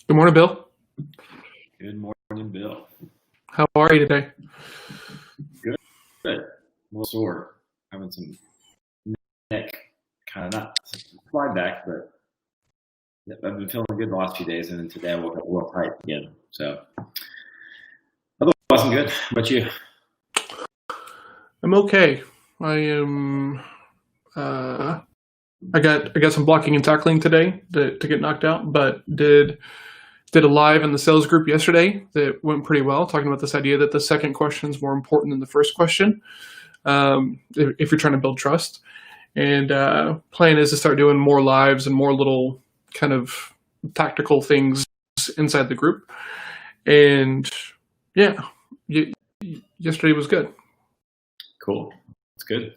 Good morning, Bill. Good morning, Bill. How are you today? Good. Good. A little sore. Having some neck, kind of not slide back, but I've been feeling good the last few days, and then today I woke up a little tight again. So otherwise, I'm good. How about you? I'm okay. I am. I got some blocking and tackling today to get knocked out, but did a live in the sales group yesterday that went pretty well, talking about this idea that the second question is more important than the first question, if you're trying to build trust. And plan is to start doing more lives and more little kind of tactical things inside the group. And yeah, yesterday was good. Cool. That's good.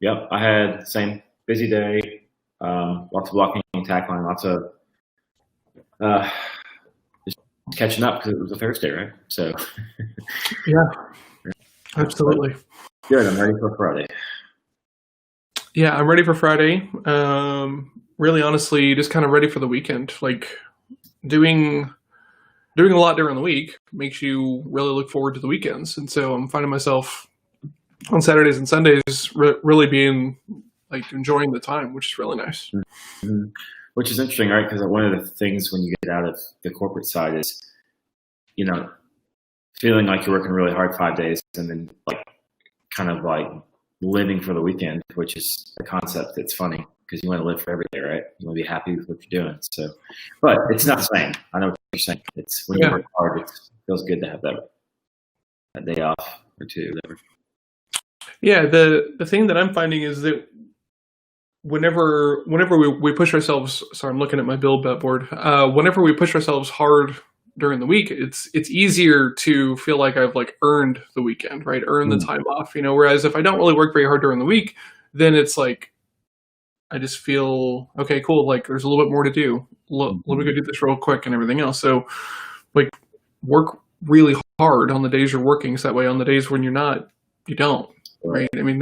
Yep. I had the same busy day, lots of blocking and tackling, lots of just catching up because it was a Thursday, right? So yeah, absolutely. Good. I'm ready for Friday. Yeah, I'm ready for Friday. Really, honestly, just kind of ready for the weekend. Like doing a lot during the week makes you really look forward to the weekends. And so I'm finding myself on Saturdays and Sundays really being like enjoying the time, which is really nice. Mm-hmm. Which is interesting, right? Because one of the things when you get out of the corporate side is, feeling like you're working really hard 5 days and then kind of living for the weekend, which is a concept that's funny because you want to live for every day, right? You want to be happy with what you're doing. So, but it's not the same. I know what you're saying. It's when you work hard, it feels good to have that day off or two, whatever. Yeah, the thing that I'm finding is that whenever we push ourselves, sorry, I'm looking at my BIL bet board. Whenever we push ourselves hard during the week, it's easier to feel like I've earned the weekend, right? Earned the time off, whereas if I don't really work very hard during the week, then it's like, I just feel, okay, cool. There's a little bit more to do. Let me go do this real quick and everything else. So work really hard on the days you're working. So that way on the days when you're not, you don't, right? I mean,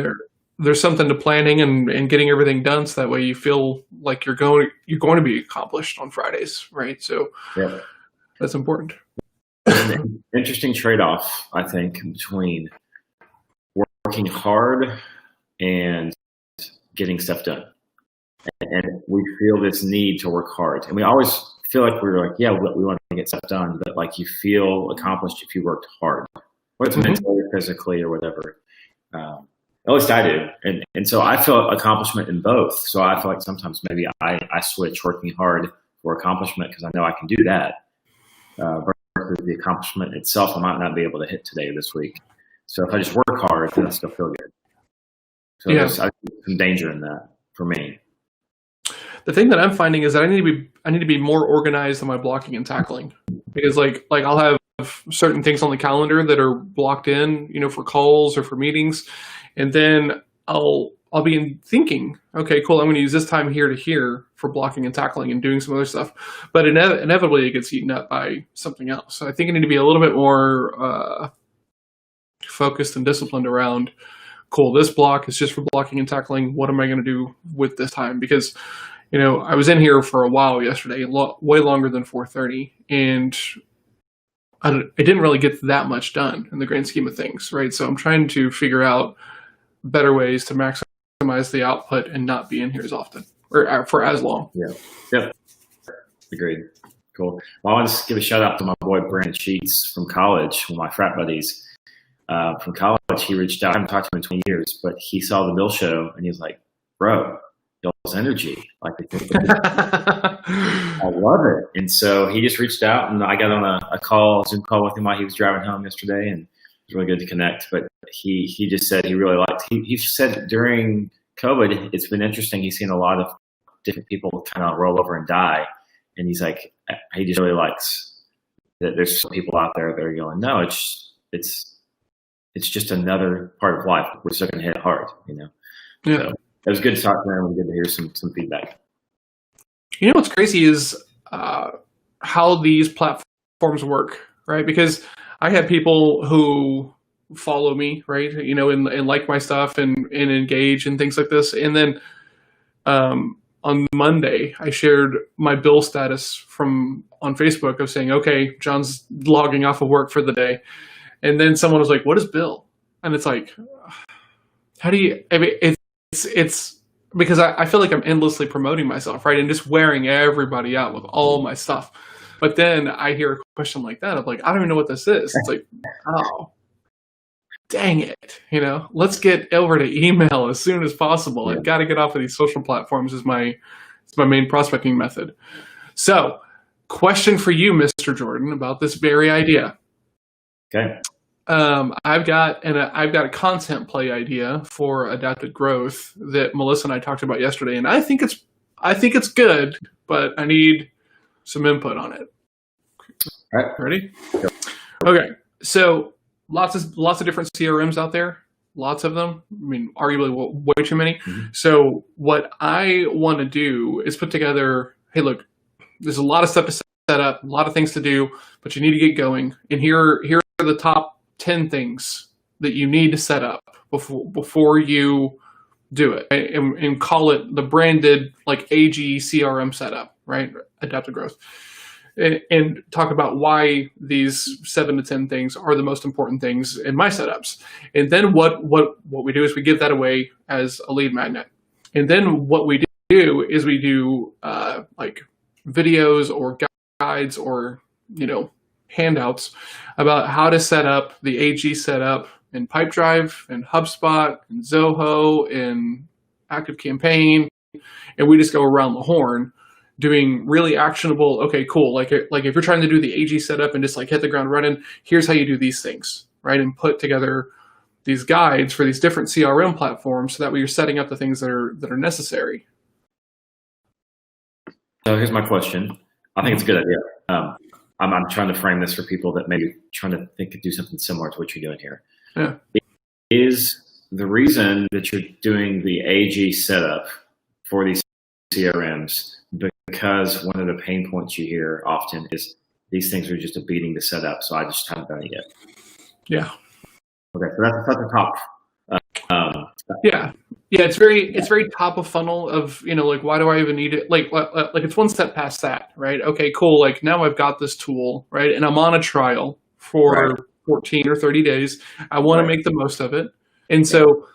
there's something to planning and getting everything done. So that way you feel like you're going to be accomplished on Fridays, right? So yeah. That's important. An interesting trade-off, I think, between working hard and getting stuff done. And we feel this need to work hard. And we always feel like we're we want to get stuff done, but you feel accomplished if you worked hard, whether it's mentally or physically or whatever. At least I do. And so I feel accomplishment in both. So I feel like sometimes maybe I switch working hard for accomplishment because I know I can do that. Versus the accomplishment itself, I might not be able to hit today or this week. So if I just work hard, then I still feel good. So there's some danger in that for me. The thing that I'm finding is that I need to be more organized in my blocking and tackling, because I'll have certain things on the calendar that are blocked in, for calls or for meetings, and then I'll be thinking, okay, cool, I'm going to use this time here to here for blocking and tackling and doing some other stuff. But inevitably it gets eaten up by something else. So I think I need to be a little bit more focused and disciplined around, cool, this block is just for blocking and tackling. What am I going to do with this time? Because, I was in here for a while yesterday, way longer than 4:30, and I didn't really get that much done in the grand scheme of things, right? So I'm trying to figure out better ways to maximize the output and not be in here as often or for as long. Yeah. Agreed. Cool. Well, I want to give a shout out to my boy Brandon Sheets from college, one of my frat buddies from college. He reached out. I haven't talked to him in 20 years, but he saw the BIL show and he was like, "Bro, BIL's energy, I love it." And so he just reached out, and I got on a Zoom call with him while he was driving home yesterday, and it was really good to connect. But he just said he really liked. He said during COVID, it's been interesting. He's seen a lot of different people kind of roll over and die, and he's like, he just really likes that there's some people out there that are going, no, it's just another part of life. We're still going to hit hard, Yeah. So it was good to talk to him and good to hear some feedback. What's crazy is how these platforms work, right? Because I have people who follow me, right? And like my stuff and engage and things like this. And then on Monday, I shared my BIL status on Facebook of saying, okay, John's logging off of work for the day. And then someone was like, what is BIL? And it's like, how do you, I mean, it's because I feel like I'm endlessly promoting myself, right? And just wearing everybody out with all my stuff. But then I hear a question like that. I'm like, I don't even know what this is. It's like, oh, dang it. Let's get over to email as soon as possible. I've got to get off of these social platforms is my main prospecting method. So question for you, Mr. Jordan, about this very idea. Okay. I've got a content play idea for adaptive growth that Melissa and I talked about yesterday, and I think it's good, but I need some input on it. All right. Ready? Yep. Okay. So lots of different CRMs out there. Lots of them. I mean, arguably way too many. Mm-hmm. So what I want to do is put together, hey, look, there's a lot of stuff to set up, a lot of things to do, but you need to get going. And here are the top 10 things that you need to set up before you do it, and call it the branded like AG CRM setup, right? Adaptive growth. And talk about why these 7 to 10 things are the most important things in my setups. And then what we do is we give that away as a lead magnet. And then what we do is we do like videos or guides or handouts about how to set up the AG setup in Pipedrive and HubSpot and Zoho and ActiveCampaign. And we just go around the horn doing really actionable, okay, cool. Like if you're trying to do the AG setup and just like hit the ground running, here's how you do these things, right? And put together these guides for these different CRM platforms so that way you're setting up the things that are necessary. So here's my question. I think it's a good idea. I'm trying to frame this for people that maybe trying to do something similar to what you're doing here. Yeah. Is the reason that you're doing the AG setup for these CRMs because one of the pain points you hear often is these things are just a beating to set up, so I just haven't done it yet. Yeah. Okay, so that's the top. Yeah, it's very top of funnel of like why do I even need it? Like it's one step past that, right? Okay, cool. Like now I've got this tool, right, and I'm on a trial for 14 or 30 days. I want to make the most of it, and so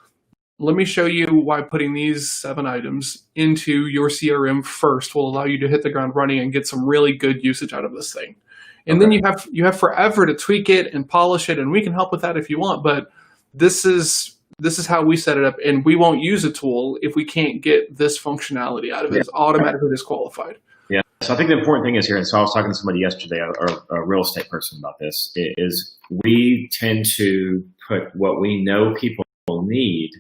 let me show you why putting these 7 items into your CRM first will allow you to hit the ground running and get some really good usage out of this thing. And then you have forever to tweak it and polish it, and we can help with that if you want. But this is how we set it up, and we won't use a tool if we can't get this functionality out of it. It's automatically disqualified. Yeah. So I think the important thing is here, and so I was talking to somebody yesterday, a real estate person about this, is we tend to put what we know people need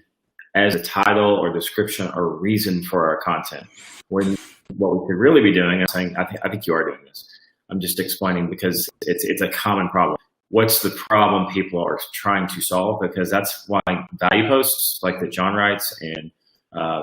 as a title or description or reason for our content. When what we could really be doing, I'm saying, I think you are doing this. I'm just explaining because it's a common problem. What's the problem people are trying to solve? Because that's why value posts like that John writes, and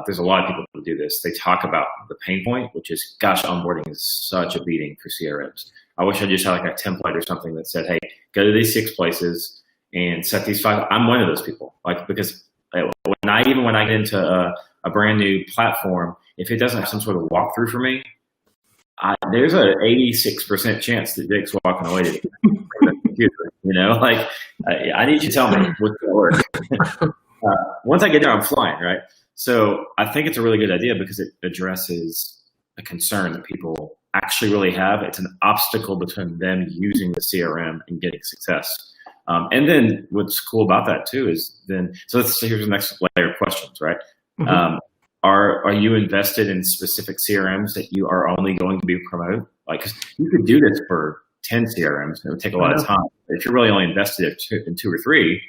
there's a lot of people who do this. They talk about the pain point, which is, gosh, onboarding is such a beating for CRMs. I wish I just had like a template or something that said, hey, go to these 6 places and set these 5. I'm one of those people, because when I get into a brand new platform, if it doesn't have some sort of walkthrough for me, there's an 86% chance that Dick's walking away to the computer. I need you to tell me what's going to work. Once I get there, I'm flying, right? So I think it's a really good idea because it addresses a concern that people actually really have. It's an obstacle between them using the CRM and getting success. And then what's cool about that too is here's the next layer of questions, right? Mm-hmm. Are you invested in specific CRMs that you are only going to be promoted? Like, 'cause you could do this for 10 CRMs. It would take a lot of time. If you're really only invested in 2 or 3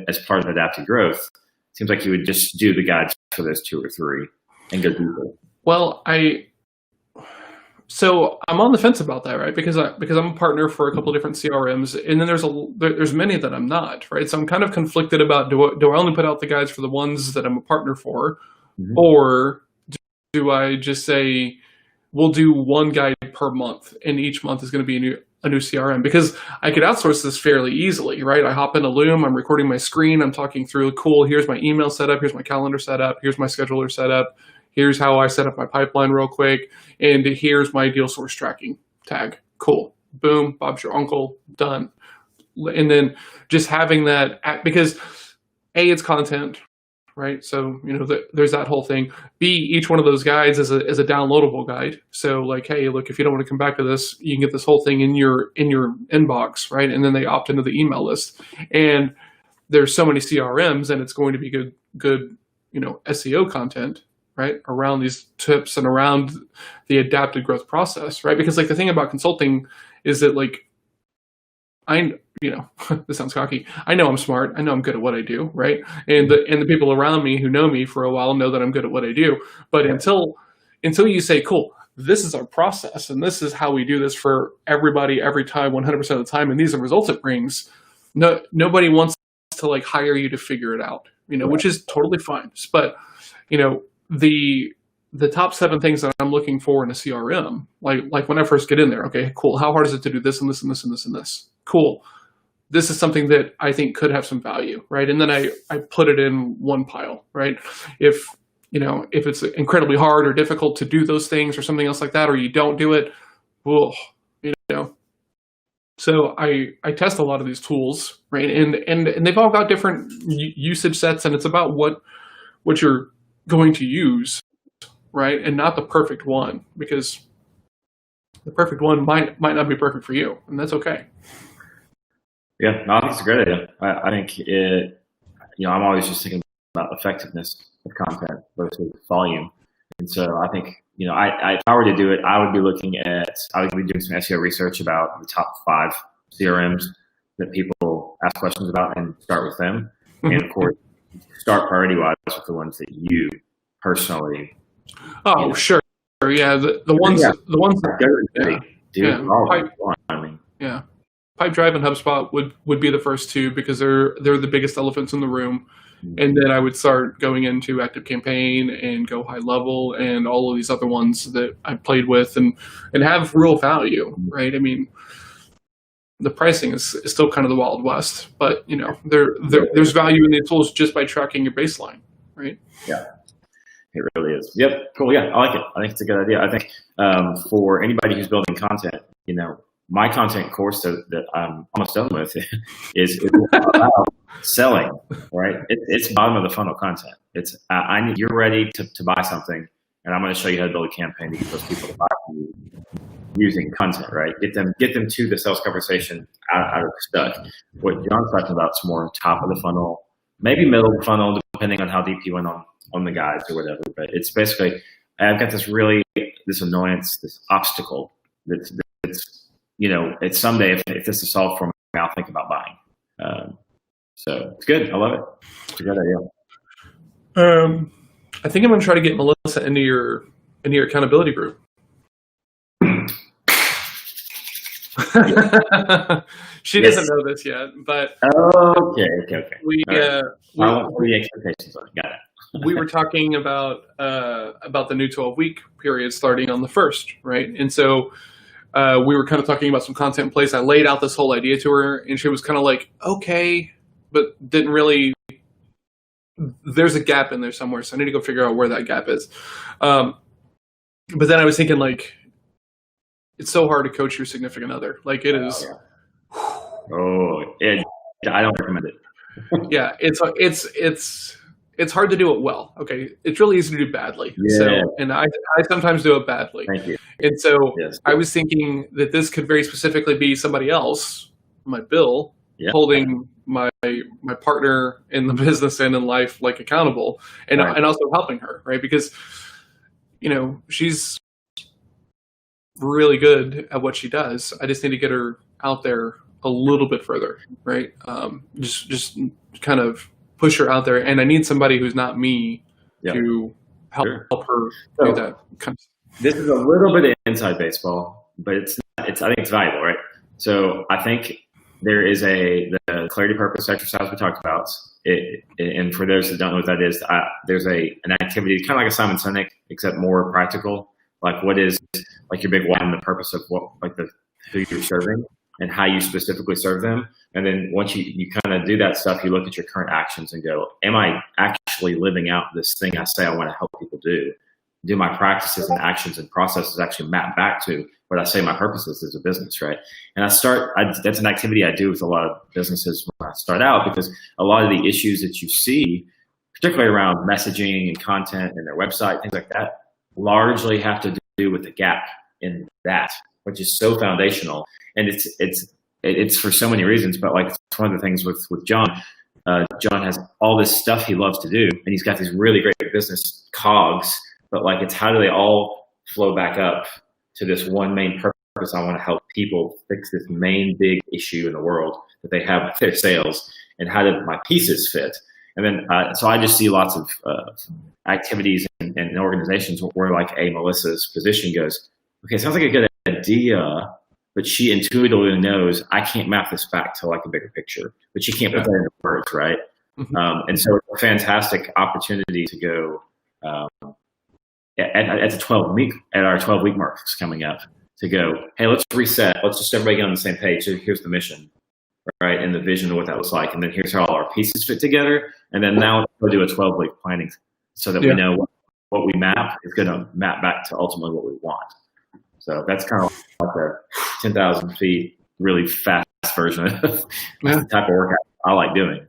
as part of adaptive growth, it seems like you would just do the guides for those 2 or 3 and go deeper. Well, So I'm on the fence about that, right? Because I'm a partner for a couple of different CRMs, and then there's many that I'm not, right? So I'm kind of conflicted about do I only put out the guides for the ones that I'm a partner for, mm-hmm. or do I just say we'll do 1 guide per month, and each month is going to be a new CRM? Because I could outsource this fairly easily, right? I hop into Loom, I'm recording my screen, I'm talking through, cool, here's my email setup, here's my calendar setup, here's my scheduler setup. Here's how I set up my pipeline real quick. And here's my deal source tracking tag. Cool. Boom. Bob's your uncle. Done. And then just having that, because A, it's content, right? So, there's that whole thing. B, each one of those guides is a downloadable guide. So like, hey, look, if you don't want to come back to this, you can get this whole thing in your inbox, right? And then they opt into the email list. And there's so many CRMs, and it's going to be good, SEO content, right, around these tips and around the adapted growth process, right? Because like the thing about consulting is that like, this sounds cocky. I know I'm smart. I know I'm good at what I do, right? And the people around me who know me for a while know that I'm good at what I do. But until you say, cool, this is our process, and this is how we do this for everybody, every time, 100% of the time, and these are the results it brings. Nobody wants to like hire you to figure it out, which is totally fine. But the top 7 things that I'm looking for in a CRM, like when I first get in there, okay, cool. How hard is it to do this and this and this and this and this? Cool. This is something that I think could have some value, right? And then I put it in one pile, right? If it's incredibly hard or difficult to do those things or something else like that, or you don't do it, well, So I test a lot of these tools, right? And they've all got different usage sets, and it's about what you're going to use, right? And not the perfect one, because the perfect one might not be perfect for you, and that's okay. Yeah, no, I think it's a great idea. I think I'm always just thinking about effectiveness of content versus volume. And so I think, if I were to do it, I would be doing some SEO research about the top 5 CRMs that people ask questions about and start with them. Mm-hmm. And of course, start priority-wise with the ones that you personally. Oh, sure. Yeah. The ones that yeah. Pipedrive and HubSpot would be the first 2 because they're the biggest elephants in the room. And then I would start going into ActiveCampaign and Go High Level and all of these other ones that I played with and have real value, right? I mean, the pricing is still kind of the Wild West, but there's value in the tools just by tracking your baseline, right? Yeah, it really is. Yep, cool. Yeah, I like it. I think it's a good idea. I think for anybody who's building content, my content course that I'm almost done with is about selling, right? It's bottom of the funnel content. It's you're ready to buy something, and I'm going to show you how to build a campaign to get those people to buy from you using content, right? Get them to the sales conversation out of stuck. What John's talking about is more top of the funnel, maybe middle of the funnel, depending on how deep you went on the guides or whatever. But it's basically, I've got this annoyance, this obstacle that's it's someday if this is solved for me, I'll think about buying. So it's good. I love it. It's a good idea. I think I'm going to try to get Melissa into your accountability group. She doesn't know this yet, but okay. We were talking about the new 12-week period starting on the 1st, right? And so we were kind of talking about some content in place. I laid out this whole idea to her, and she was kind of like, okay, but didn't really. There's a gap in there somewhere, so I need to go figure out where that gap is. But then I was thinking, like, it's so hard to coach your significant other. Like, it is. I don't recommend it. Yeah, it's hard to do it well. Okay, it's really easy to do badly. Yeah. So, and I sometimes do it badly. Thank you. And so I was thinking that this could very specifically be somebody else, my BIL, holding my partner in the business and in life like accountable, and also helping her, right? Because she's really good at what she does. I just need to get her out there a little bit further, right? Just kind of push her out there, and I need somebody who's not me to help her do that kind of stuff. This is a little bit of inside baseball, but I think it's valuable, right? So I think there is the clarity purpose exercise we talked about. And for those that don't know what that is, there's an activity kind of like a Simon Sinek, except more practical. Like, what is like your big why and the purpose of who you're serving and how you specifically serve them. And then once you kind of do that stuff, you look at your current actions and go, am I actually living out this thing I say I want to help people do? do my practices and actions and processes actually map back to what I say my purpose is as a business, right? And that's an activity I do with a lot of businesses when I start out, because a lot of the issues that you see, particularly around messaging and content and their website, things like that, largely have to do with the gap in that, which is so foundational. And it's for so many reasons, but like it's one of the things with John. John has all this stuff he loves to do, and he's got these really great business cogs, but like it's how do they all flow back up to this one main purpose? I want to help people fix this main big issue in the world that they have with their sales, and how do my pieces fit? And then, so I just see lots of activities and organizations where like a Melissa's position goes, okay, sounds like a good idea, but she intuitively knows I can't map this back to like a bigger picture, but she can't put that into words, right? Mm-hmm. And so it's a fantastic opportunity to go at the 12-week, at our 12-week marks coming up, to go, hey, let's reset. Let's just everybody get on the same page. So here's the mission, right? And the vision of what that looks like. And then here's how all our pieces fit together. And then now we'll do a 12-week planning so that we know what we map is going to map back to ultimately what we want. So that's kind of like the 10,000 feet, really fast version of the type of workout I like doing.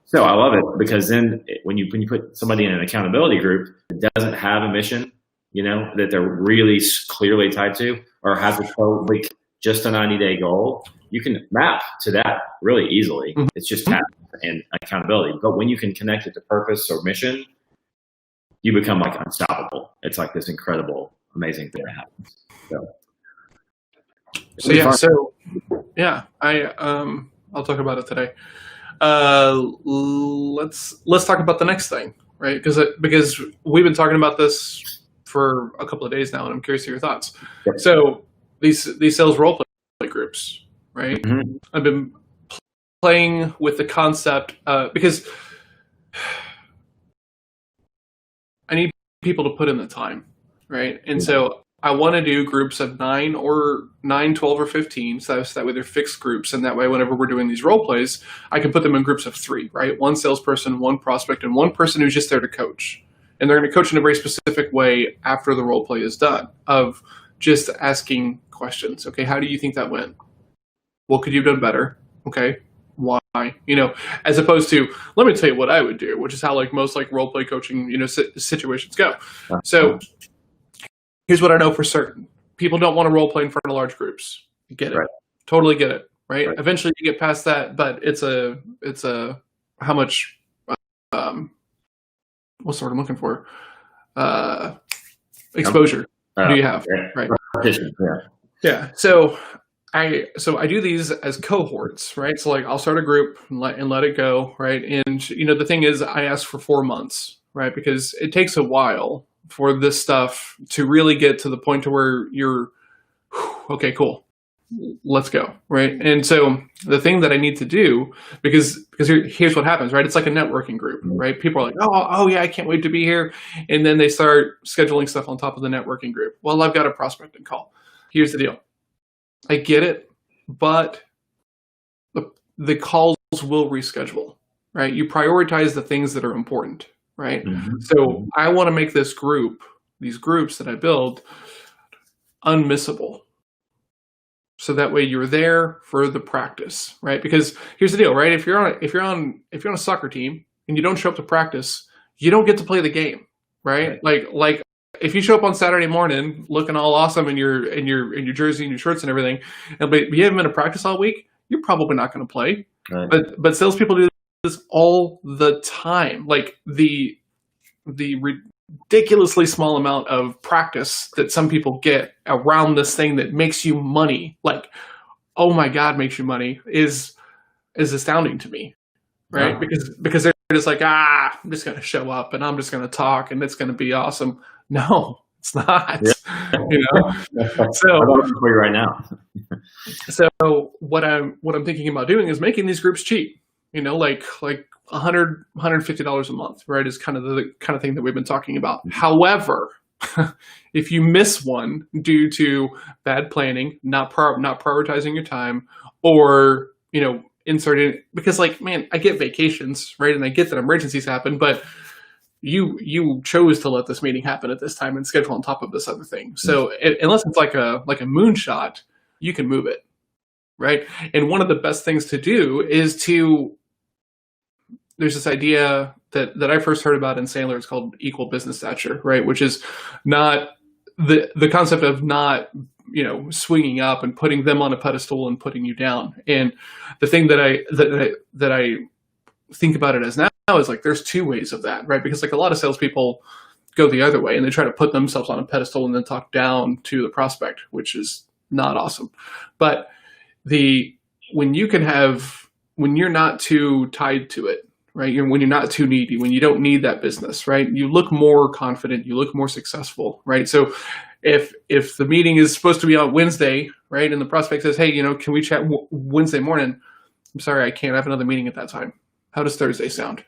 So I love it, because then when you put somebody in an accountability group that doesn't have a mission, that they're really clearly tied to, or has a 12-week, just a 90-day goal, you can map to that really easily. Mm-hmm. It's just tasks and accountability. But when you can connect it to purpose or mission, you become like unstoppable. It's like this incredible, amazing thing that happens. I'll talk about it today. Let's talk about the next thing, right? Because we've been talking about this for a couple of days now, and I'm curious to your thoughts. Yep. So these sales role play groups, right? Mm-hmm. I've been playing with the concept because I need people to put in the time, right? And so I want to do groups of 9, 12, or 15. So that way they're fixed groups. And that way, whenever we're doing these role plays, I can put them in groups of 3, right? 1 salesperson, 1 prospect, and 1 person who's just there to coach. And they're going to coach in a very specific way after the role play is done, of just asking questions. Okay, how do you think that went? Well, could you have done better? Okay, why? As opposed to, let me tell you what I would do, which is how like most like role play coaching, situations go. So here's what I know for certain. People don't want to role play in front of large groups. You get it. Right. Totally get it. Right? Eventually you get past that, but it's a how much what's the word I'm looking for? Exposure do you have? Right. Yeah. So I do these as cohorts, right? So like I'll start a group and let it go, right? And the thing is, I ask for 4 months, right? Because it takes a while for this stuff to really get to the point to where you're, okay, cool, let's go, right? And so the thing that I need to do, because here's what happens, right? It's like a networking group, right? People are like, oh yeah, I can't wait to be here. And then they start scheduling stuff on top of the networking group. Well, I've got a prospecting call. Here's the deal. I get it, but the calls will reschedule, right? You prioritize the things that are important, right? Mm-hmm. So I want to make these groups that I build, unmissable. So that way you're there for the practice, right? Because here's the deal, right? If you're on a soccer team and you don't show up to practice, you don't get to play the game, right? Like if you show up on Saturday morning looking all awesome in your jersey and your shirts and everything, but you haven't been to practice all week, you're probably not going to play. Right. But salespeople do this all the time. Like the ridiculously small amount of practice that some people get around this thing that makes you money, like, oh my God, makes you money, is astounding to me, right? Yeah. Because they're just like, I'm just going to show up and I'm just going to talk and it's going to be awesome. No, it's not. Yeah. So I'm looking for you right now. So what I'm thinking about doing is making these groups cheap. Like $100, $150 a month, right? Is kind of the kind of thing that we've been talking about. Mm-hmm. However, if you miss one due to bad planning, not prioritizing your time, or inserting, because like, man, I get vacations, right? And I get that emergencies happen, but you chose to let this meeting happen at this time and schedule on top of this other thing. So unless it's like a moonshot, you can move it, right? And one of the best things to do is there's this idea that I first heard about in Sandler. It's called equal business stature, right? Which is not the concept of not, swinging up and putting them on a pedestal and putting you down. And the thing that I think about it as now is like there's two ways of that, right? Because like a lot of salespeople go the other way and they try to put themselves on a pedestal and then talk down to the prospect, which is not awesome. But when you're not too tied to it, right? When you're not too needy, when you don't need that business, right? You look more confident, you look more successful, right? So if the meeting is supposed to be on Wednesday, right? And the prospect says, hey, can we chat Wednesday morning? I'm sorry, I can't have another meeting at that time. How does Thursday sound?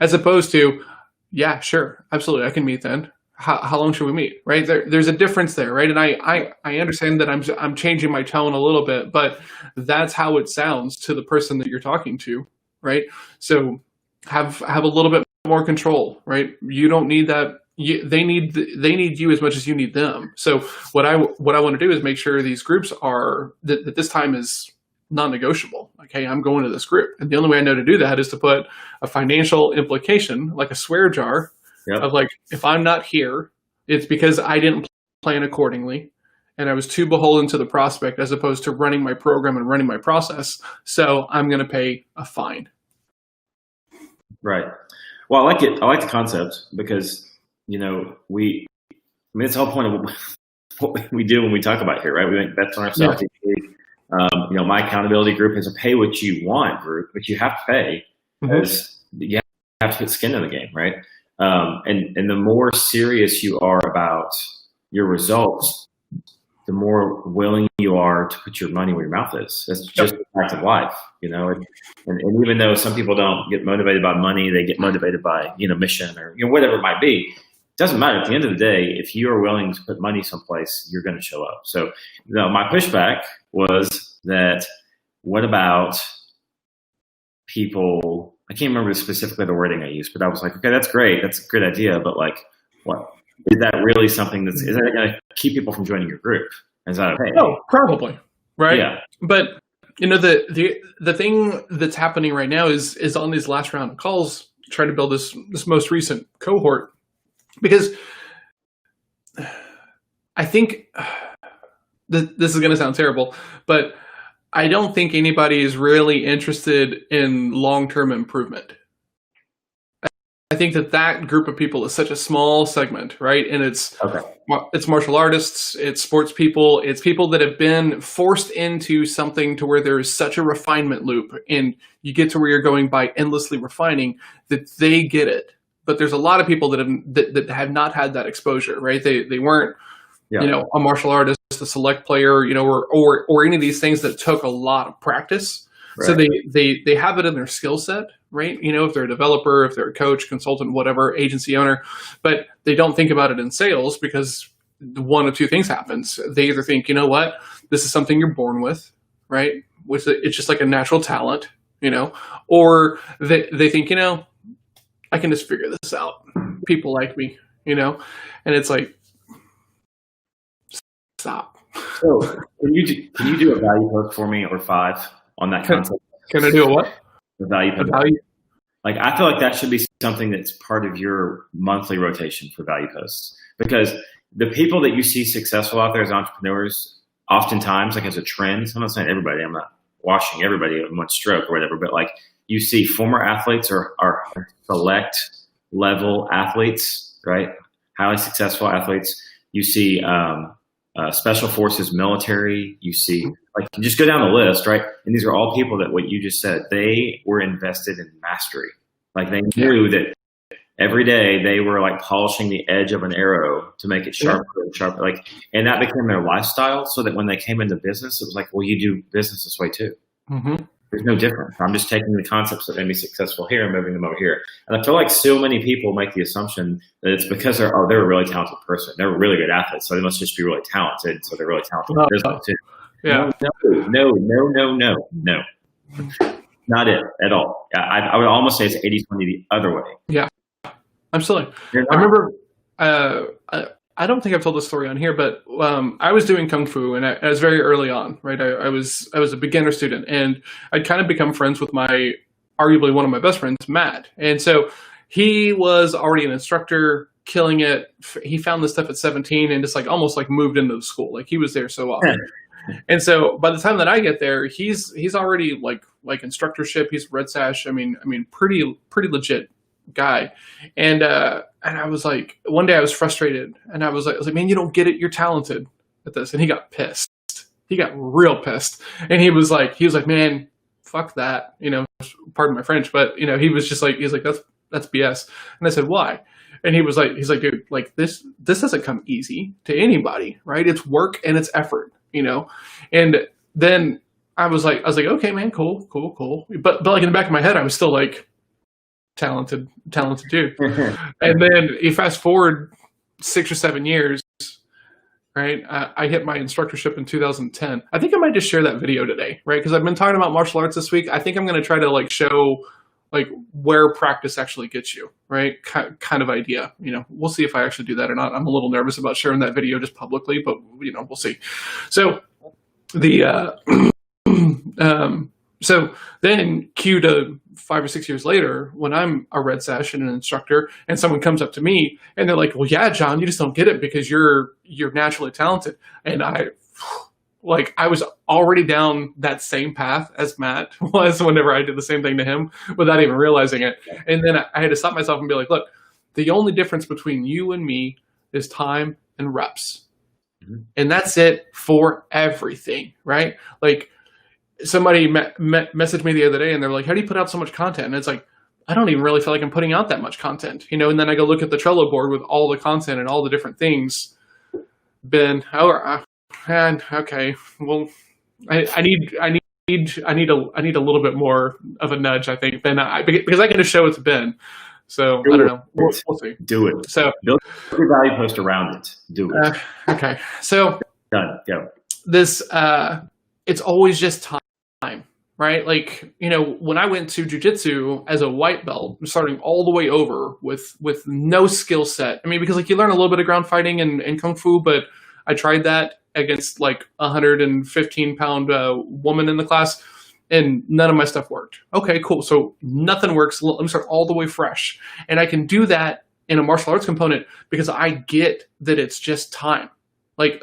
As opposed to, yeah, sure, absolutely, I can meet then. How long should we meet? Right? There's a difference there, right? And I understand that I'm changing my tone a little bit, but that's how it sounds to the person that you're talking to, right? So have a little bit more control, right? You don't need that. They need you as much as you need them. So what I want to do is make sure these groups are that this time is non-negotiable. Like, hey, I'm going to this group, and the only way I know to do that is to put a financial implication, like a swear jar, of like, if I'm not here, it's because I didn't plan accordingly, and I was too beholden to the prospect as opposed to running my program and running my process. So I'm going to pay a fine. Right. Well, I like it. I like the concept because, it's the whole point of what we do when we talk about here, right? We make bets on ourselves. Yeah. My accountability group is a pay what you want group, but you have to pay because you have to put skin in the game, right? And the more serious you are about your results, the more willing you are to put your money where your mouth is. That's just the fact of life, And even though some people don't get motivated by money, they get motivated by, mission or, whatever it might be. It doesn't matter. At the end of the day, if you are willing to put money someplace, you're going to show up. So, my pushback was that what about people, I can't remember specifically the wording I used, but I was like, okay, that's great. That's a good idea. But like, what? Is that really something is that going to keep people from joining your group? Is that okay? Oh, probably. Right. Yeah. But the thing that's happening right now is on these last round of calls, trying to build this most recent cohort, because I think this is going to sound terrible, but I don't think anybody is really interested in long-term improvement. I think that group of people is such a small segment, right? And it's martial artists, it's sports people, it's people that have been forced into something to where there is such a refinement loop, and you get to where you're going by endlessly refining that they get it. But there's a lot of people that have not had that exposure, right? They weren't, a martial artist, a select player, or any of these things that took a lot of practice. Right. So they have it in their skill set, right? If they're a developer, if they're a coach, consultant, whatever, agency owner, but they don't think about it in sales because one of two things happens. They either think, this is something you're born with, right? It's just like a natural talent, or they think, I can just figure this out. People like me, and it's like, stop. So can you do a value post for me or 5 on that concept? Can I do a what? The value post. Like, I feel like that should be something that's part of your monthly rotation for value posts, because the people that you see successful out there as entrepreneurs, oftentimes, like as a trend, I'm not saying everybody, I'm not washing everybody in one stroke or whatever, but like you see former athletes or select level athletes, right? Highly successful athletes. You see special forces, military. You see, like, you just go down the list, right? And these are all people that, what you just said, they were invested in mastery. Like, they knew that every day they were like polishing the edge of an arrow to make it sharper and sharper. Like, and that became their lifestyle, so that when they came into business, it was like, well, you do business this way too. Mm-hmm. There's no difference. I'm just taking the concepts that made me successful here and moving them over here. And I feel like so many people make the assumption that it's because they're a really talented person. They're a really good athlete, so they must just be really talented. So they're really talented in business too. Yeah. No. Not it at all. I would almost say it's 80-20 the other way. Yeah. I'm silly. You're I not. remember. I don't think I've told this story on here, but I was doing kung fu, and I was very early on. Right, I was a beginner student, and I'd kind of become friends with my arguably one of my best friends, Matt. And so he was already an instructor, killing it. He found this stuff at 17, and just like almost like moved into the school. Like he was there so often. And so by the time that I get there, he's already like instructorship. He's red sash. I mean, pretty legit guy. And I was like, one day I was frustrated, and I was like, man, you don't get it. You're talented at this. And he got pissed. He got real pissed, and he was like, man, fuck that. Pardon my French, but he was just like, he's like, that's BS. And I said, why? And he's like, dude, like this doesn't come easy to anybody, right? It's work and it's effort. And then I was like, okay, man, cool. But like in the back of my head, I was still like, talented dude. And then you fast forward 6 or 7 years, right? I hit my instructorship in 2010. I think I might just share that video today, right? Because I've been talking about martial arts this week. I think I'm going to try to like show like where practice actually gets you, right? Kind of idea. We'll see if I actually do that or not. I'm a little nervous about sharing that video just publicly, but we'll see. So the so then cue to 5 or 6 years later when I'm a red sash and an instructor, and someone comes up to me and they're like, well, yeah, John, you just don't get it because you're naturally talented. And I was already down that same path as Matt was whenever I did the same thing to him without even realizing it. And then I had to stop myself and be like, look, the only difference between you and me is time and reps. Mm-hmm. And that's it for everything, right? Like somebody messaged me the other day and they're like, how do you put out so much content? And it's like, I don't even really feel like I'm putting out that much content, and then I go look at the Trello board with all the content and all the different things. And okay, well, I need a little bit more of a nudge, I think, because I can just show it's Ben. So I don't know. We'll see. Do it. So build your value post around it. Do it. Okay. So done. Go. This it's always just time, right? Like when I went to jiu-jitsu as a white belt, starting all the way over with no skill set. I mean, because like you learn a little bit of ground fighting and kung fu, but I tried that against like 115-pound woman in the class, and none of my stuff worked. Okay, cool. So nothing works. Let me start all the way fresh. And I can do that in a martial arts component because I get that it's just time. Like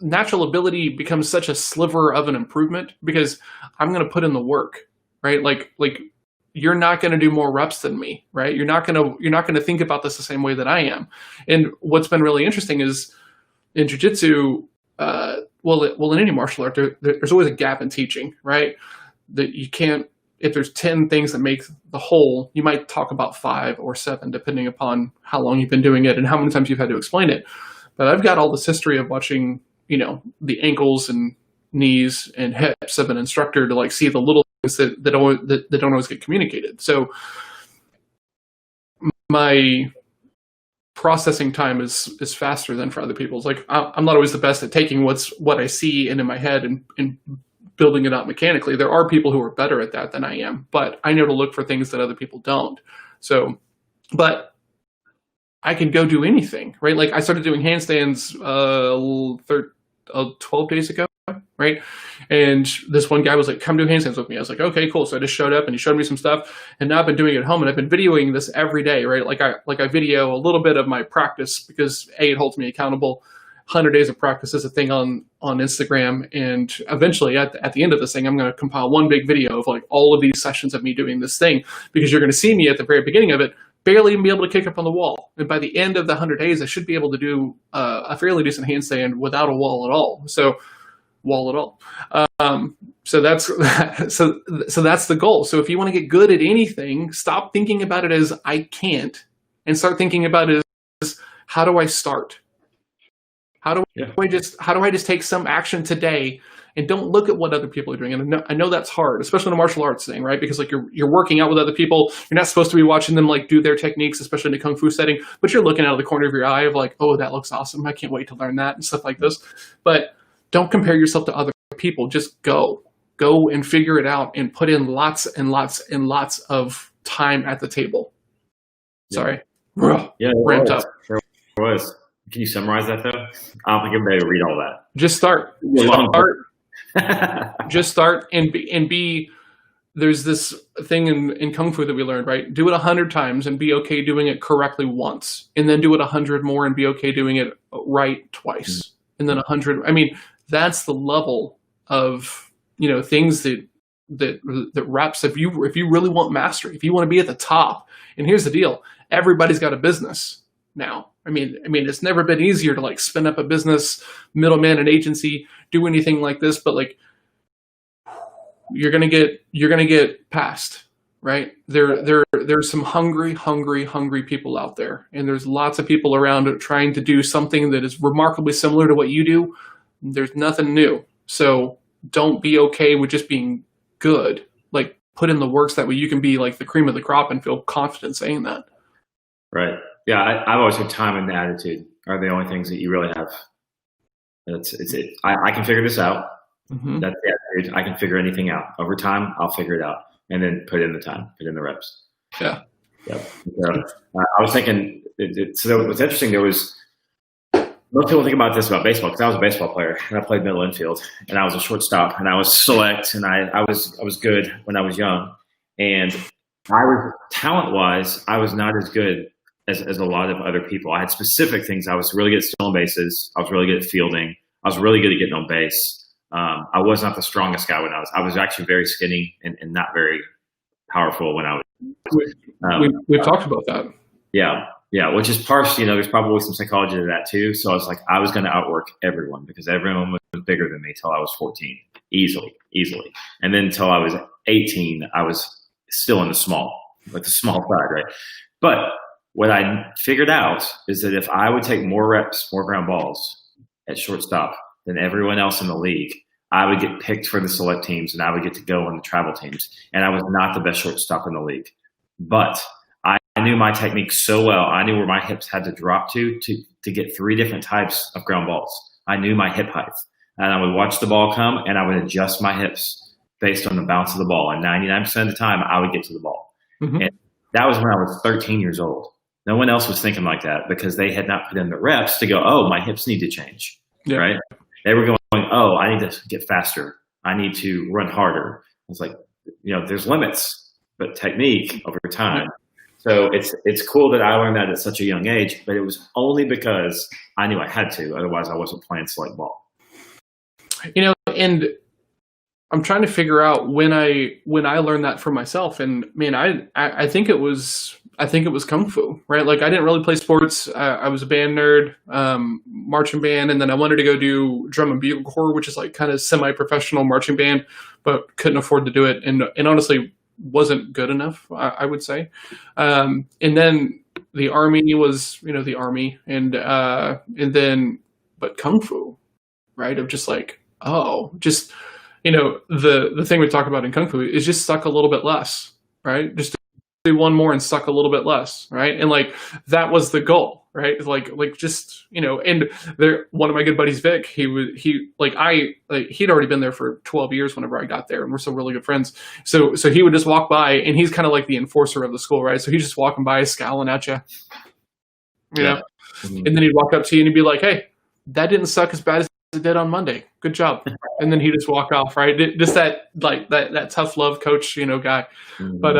natural ability becomes such a sliver of an improvement because I'm going to put in the work, right? Like you're not going to do more reps than me, right? You're not going to think about this the same way that I am. And what's been really interesting is in jiu-jitsu, in any martial art, there's always a gap in teaching, right? That you can't, if there's 10 things that make the whole, you might talk about 5 or 7, depending upon how long you've been doing it and how many times you've had to explain it. But I've got all this history of watching, the ankles and knees and hips of an instructor to like see the little things that don't always get communicated. So my processing time is faster than for other people's. Like I'm not always the best at taking what I see in my head and building it out mechanically. There are people who are better at that than I am, but I know to look for things that other people don't. So, but I can go do anything, right? Like I started doing handstands 12 days ago, right? And this one guy was like, come do handstands with me. I was like, okay, cool. So I just showed up and he showed me some stuff, and now I've been doing it at home, and I've been videoing this every day, right? Like I video a little bit of my practice because it holds me accountable. 100 days of practice is a thing on Instagram. And eventually at the end of this thing, I'm going to compile one big video of like all of these sessions of me doing this thing, because you're going to see me at the very beginning of it, barely even be able to kick up on the wall. And by the end of the 100 days, I should be able to do a fairly decent handstand without a wall at all. So that's the goal. So if you want to get good at anything, stop thinking about it as I can't, and start thinking about it as how do I start? How do I just take some action today, and don't look at what other people are doing? And I know that's hard, especially in a martial arts thing, right? Because like you're working out with other people. You're not supposed to be watching them like do their techniques, especially in a kung fu setting, but you're looking out of the corner of your eye of like, oh, that looks awesome. I can't wait to learn that and stuff like this. But don't compare yourself to other people. Just go and figure it out and put in lots and lots and lots of time at the table. Sorry. Yeah, Ramped up. There was. Can you summarize that though? I don't think everybody would read all that. Just start. Just start and be. There's this thing in Kung Fu that we learned, right? Do it 100 times and be okay doing it correctly once, and then do it 100 more and be okay doing it right twice, and then 100. I mean, that's the level of things that reps. If you really want mastery, if you want to be at the top, and here's the deal: everybody's got a business now. I mean, it's never been easier to like spin up a business, middleman, an agency, do anything like this, but like you're gonna get passed, right? There's some hungry people out there, and there's lots of people around trying to do something that is remarkably similar to what you do. There's nothing new, so don't be okay with just being good. Like put in the works, that way you can be like the cream of the crop and feel confident saying that. Right. Yeah, I've always said time and attitude are the only things that you really have. It's it. I can figure this out. Mm-hmm. That's the attitude. I can figure anything out. Over time, I'll figure it out, and then put in the time, put in the reps. Yeah. So, I was thinking. So what's interesting, there was most people think about this about baseball, because I was a baseball player and I played middle infield, and I was a shortstop, and I was select, and I was good when I was young, and talent wise, I was not as good as a lot of other people. I had specific things. I was really good at stealing bases. I was really good at fielding. I was really good at getting on base. I was not the strongest guy when I was actually very skinny and not very powerful when I was. We've talked about that. Yeah, which is partially, there's probably some psychology to that too. So I was like, I was going to outwork everyone because everyone was bigger than me till I was 14, easily. And then until I was 18, I was still in the small side, right? But what I figured out is that if I would take more reps, more ground balls at shortstop than everyone else in the league, I would get picked for the select teams and I would get to go on the travel teams. And I was not the best shortstop in the league. But I knew my technique so well. I knew where my hips had to drop to get 3 different types of ground balls. I knew my hip height. And I would watch the ball come and I would adjust my hips based on the bounce of the ball. And 99% of the time, I would get to the ball. Mm-hmm. And that was when I was 13 years old. No one else was thinking like that because they had not put in the reps to go, oh, my hips need to change, right? They were going, oh, I need to get faster. I need to run harder. It's like, there's limits, but technique over time. So it's cool that I learned that at such a young age, but it was only because I knew I had to. Otherwise, I wasn't playing select ball. And I'm trying to figure out when I learned that for myself. And man, I think it was Kung Fu, right? Like I didn't really play sports. I was a band nerd, marching band. And then I wanted to go do drum and bugle corps, which is like kind of semi-professional marching band, but couldn't afford to do it. And honestly wasn't good enough, I would say. And then the army was, the army and then, but Kung Fu, right? Of just like, the thing we talk about in Kung Fu is just suck a little bit less, right? Just do one more and suck a little bit less, right? And like that was the goal, right? Like just and there, one of my good buddies, Vic, he'd already been there for 12 years whenever I got there, and we're still really good friends. So he would just walk by, and he's kind of like the enforcer of the school, right? So he's just walking by, scowling at you, know, mm-hmm. And then he'd walk up to you and he'd be like, "Hey, that didn't suck as bad as it did on Monday. Good job." And then he just walk off, right? Just that tough love coach, guy. Mm-hmm. But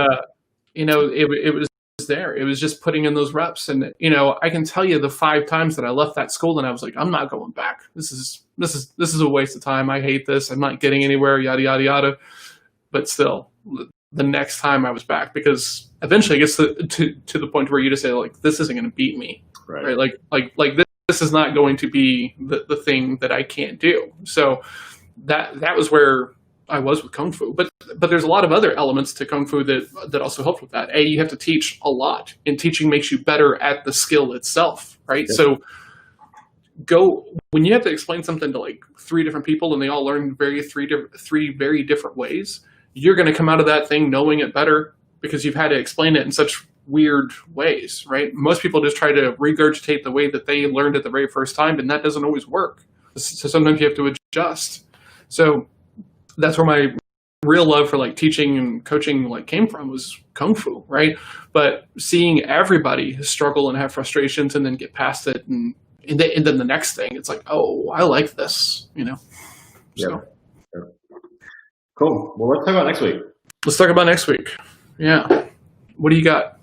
it was there. It was just putting in those reps. And I can tell you the 5 times that I left that school and I was like, I'm not going back. This is a waste of time. I hate this. I'm not getting anywhere, yada yada yada. But still, the next time I was back, because eventually it gets to the point where you just say, like, this isn't going to beat me, right? Like this is not going to be the thing that I can't do. So that was where I was with Kung Fu. But there's a lot of other elements to Kung Fu that also helped with that. You have to teach a lot, and teaching makes you better at the skill itself, right? Yep. So when you have to explain something to like 3 different people and they all learn three very different ways, you're going to come out of that thing knowing it better because you've had to explain it in such weird ways, right? Most people just try to regurgitate the way that they learned it the very first time, and that doesn't always work. So sometimes you have to adjust. So that's where real love for like teaching and coaching like came from was Kung Fu, right? But seeing everybody struggle and have frustrations and then get past it and then the next thing, it's like, oh, I like this, you know? So. Yep. Cool. Well, let's talk about next week. Let's talk about next week. Yeah. What do you got?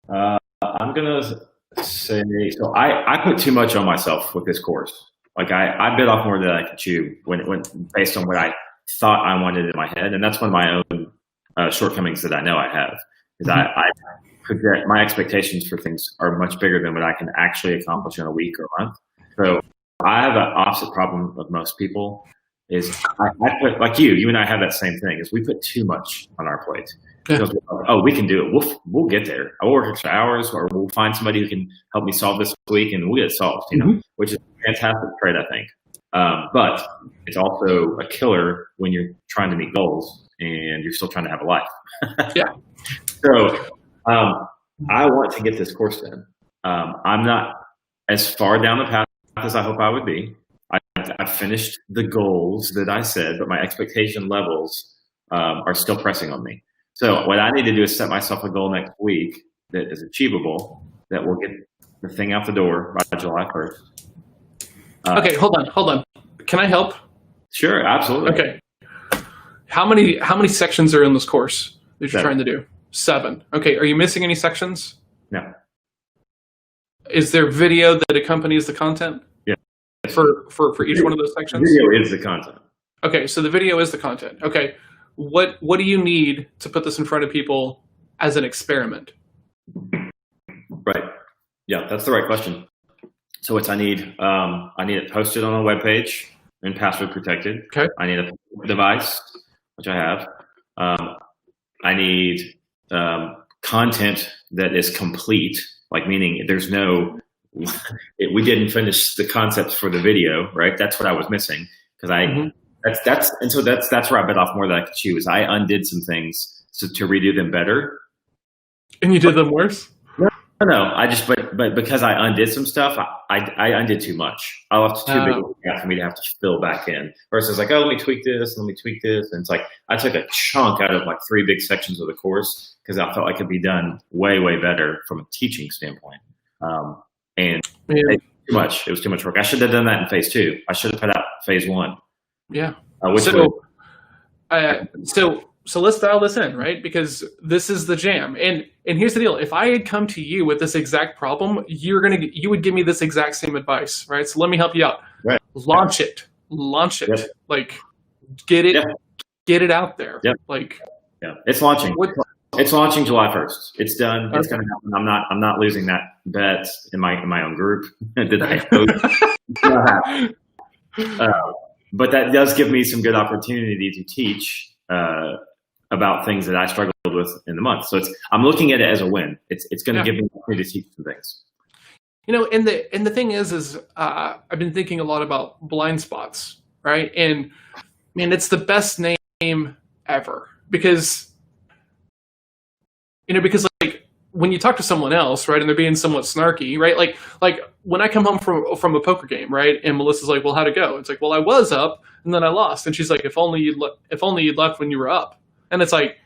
I'm going to say, so I put too much on myself with this course. Like I bit off more than I could chew when based on what I thought I wanted in my head. And that's one of my own shortcomings that I know I have, is I project my expectations for things are much bigger than what I can actually accomplish in a week or a month. So I have an opposite problem of most people, is I put, like you and I have that same thing, is we put too much on our plate. Because we can do it. We'll get there. I'll work extra hours, or we'll find somebody who can help me solve this week, and we'll get it solved. You know, which is a fantastic trait, I think. But it's also a killer when you're trying to meet goals and you're still trying to have a life. Yeah. So I want to get this course done. I'm not as far down the path as I hope I would be. I've finished the goals that I said, but my expectation levels are still pressing on me. So what I need to do is set myself a goal next week that is achievable, that will get the thing out the door by July 1st. Okay, hold on. Can I help? Sure, absolutely. Okay. How many sections are in this course that you're 7. trying to do? 7. Okay, are you missing any sections? No. Is there video that accompanies the content? Yeah. For each one of those sections? The video is the content. Okay, so the video is the content. Okay. What do you need to put this in front of people as an experiment? Right. Yeah, that's the right question. So I need it posted on a web page and password protected. Okay. I need a device, which I have. I need content that is complete, like meaning there's no, we didn't finish the concepts for the video, right? That's what I was missing, because that's where I bit off more than I could chew. Is I undid some things to redo them better. And you did them worse? No, but because I undid some stuff, I undid too much. I left too big of a gap for me to have to fill back in. Versus like, oh, let me tweak this, and it's like I took a chunk out of like 3 big sections of the course because I felt like it could be done way, way better from a teaching standpoint. It was too much work. I should have done that in phase 2. I should have put out phase 1. Yeah. So let's dial this in, right? Because this is the jam. And here's the deal. If I had come to you with this exact problem, you would give me this exact same advice, right? So let me help you out. Right. Launch it. Yep. Like get it out there. Yep. Like, yeah, it's launching. It's launching July 1st. It's done. Okay. It's going to happen. I'm not losing that bet in my own group. But that does give me some good opportunity to teach about things that I struggled with in the month. So I'm looking at it as a win. It's going to give me the opportunity to teach some things. You know, and the thing is I've been thinking a lot about blind spots, right? And man, it's the best name ever because like when you talk to someone else, right, and they're being somewhat snarky, right? Like when I come home from a poker game, right, and Melissa's like, "Well, how'd it go?" It's like, "Well, I was up and then I lost," and she's like, "If only you'd left when you were up." And it's like,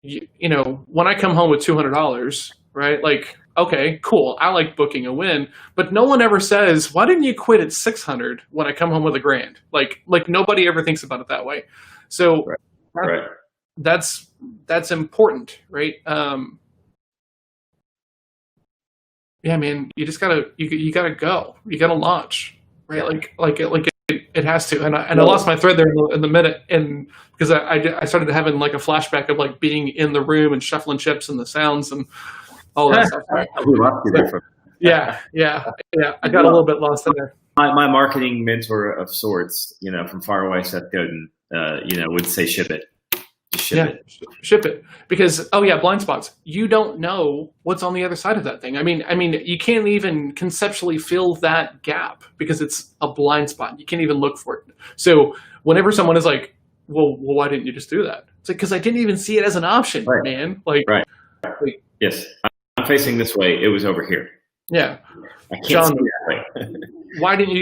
you know, when I come home with $200, right? Like, okay, cool. I like booking a win, but no one ever says, "Why didn't you quit at 600 when I come home with $1,000?" Like nobody ever thinks about it that way. So right. That's important, right? Yeah, man, you just gotta go. You gotta launch, right? It has to. And I lost my thread there in the minute, and because I started having like a flashback of like being in the room and shuffling chips and the sounds and all that stuff. Right? Yeah. I got a little bit lost in there. My marketing mentor of sorts, you know, from far away, Seth Godin, would say, "Ship it." Ship it. Because, blind spots. You don't know what's on the other side of that thing. I mean, you can't even conceptually fill that gap because it's a blind spot. You can't even look for it. So whenever someone is like, well, why didn't you just do that? It's like, because I didn't even see it as an option, man. Like, right. Yes. I'm facing this way. It was over here. Yeah. I can't see that way. why didn't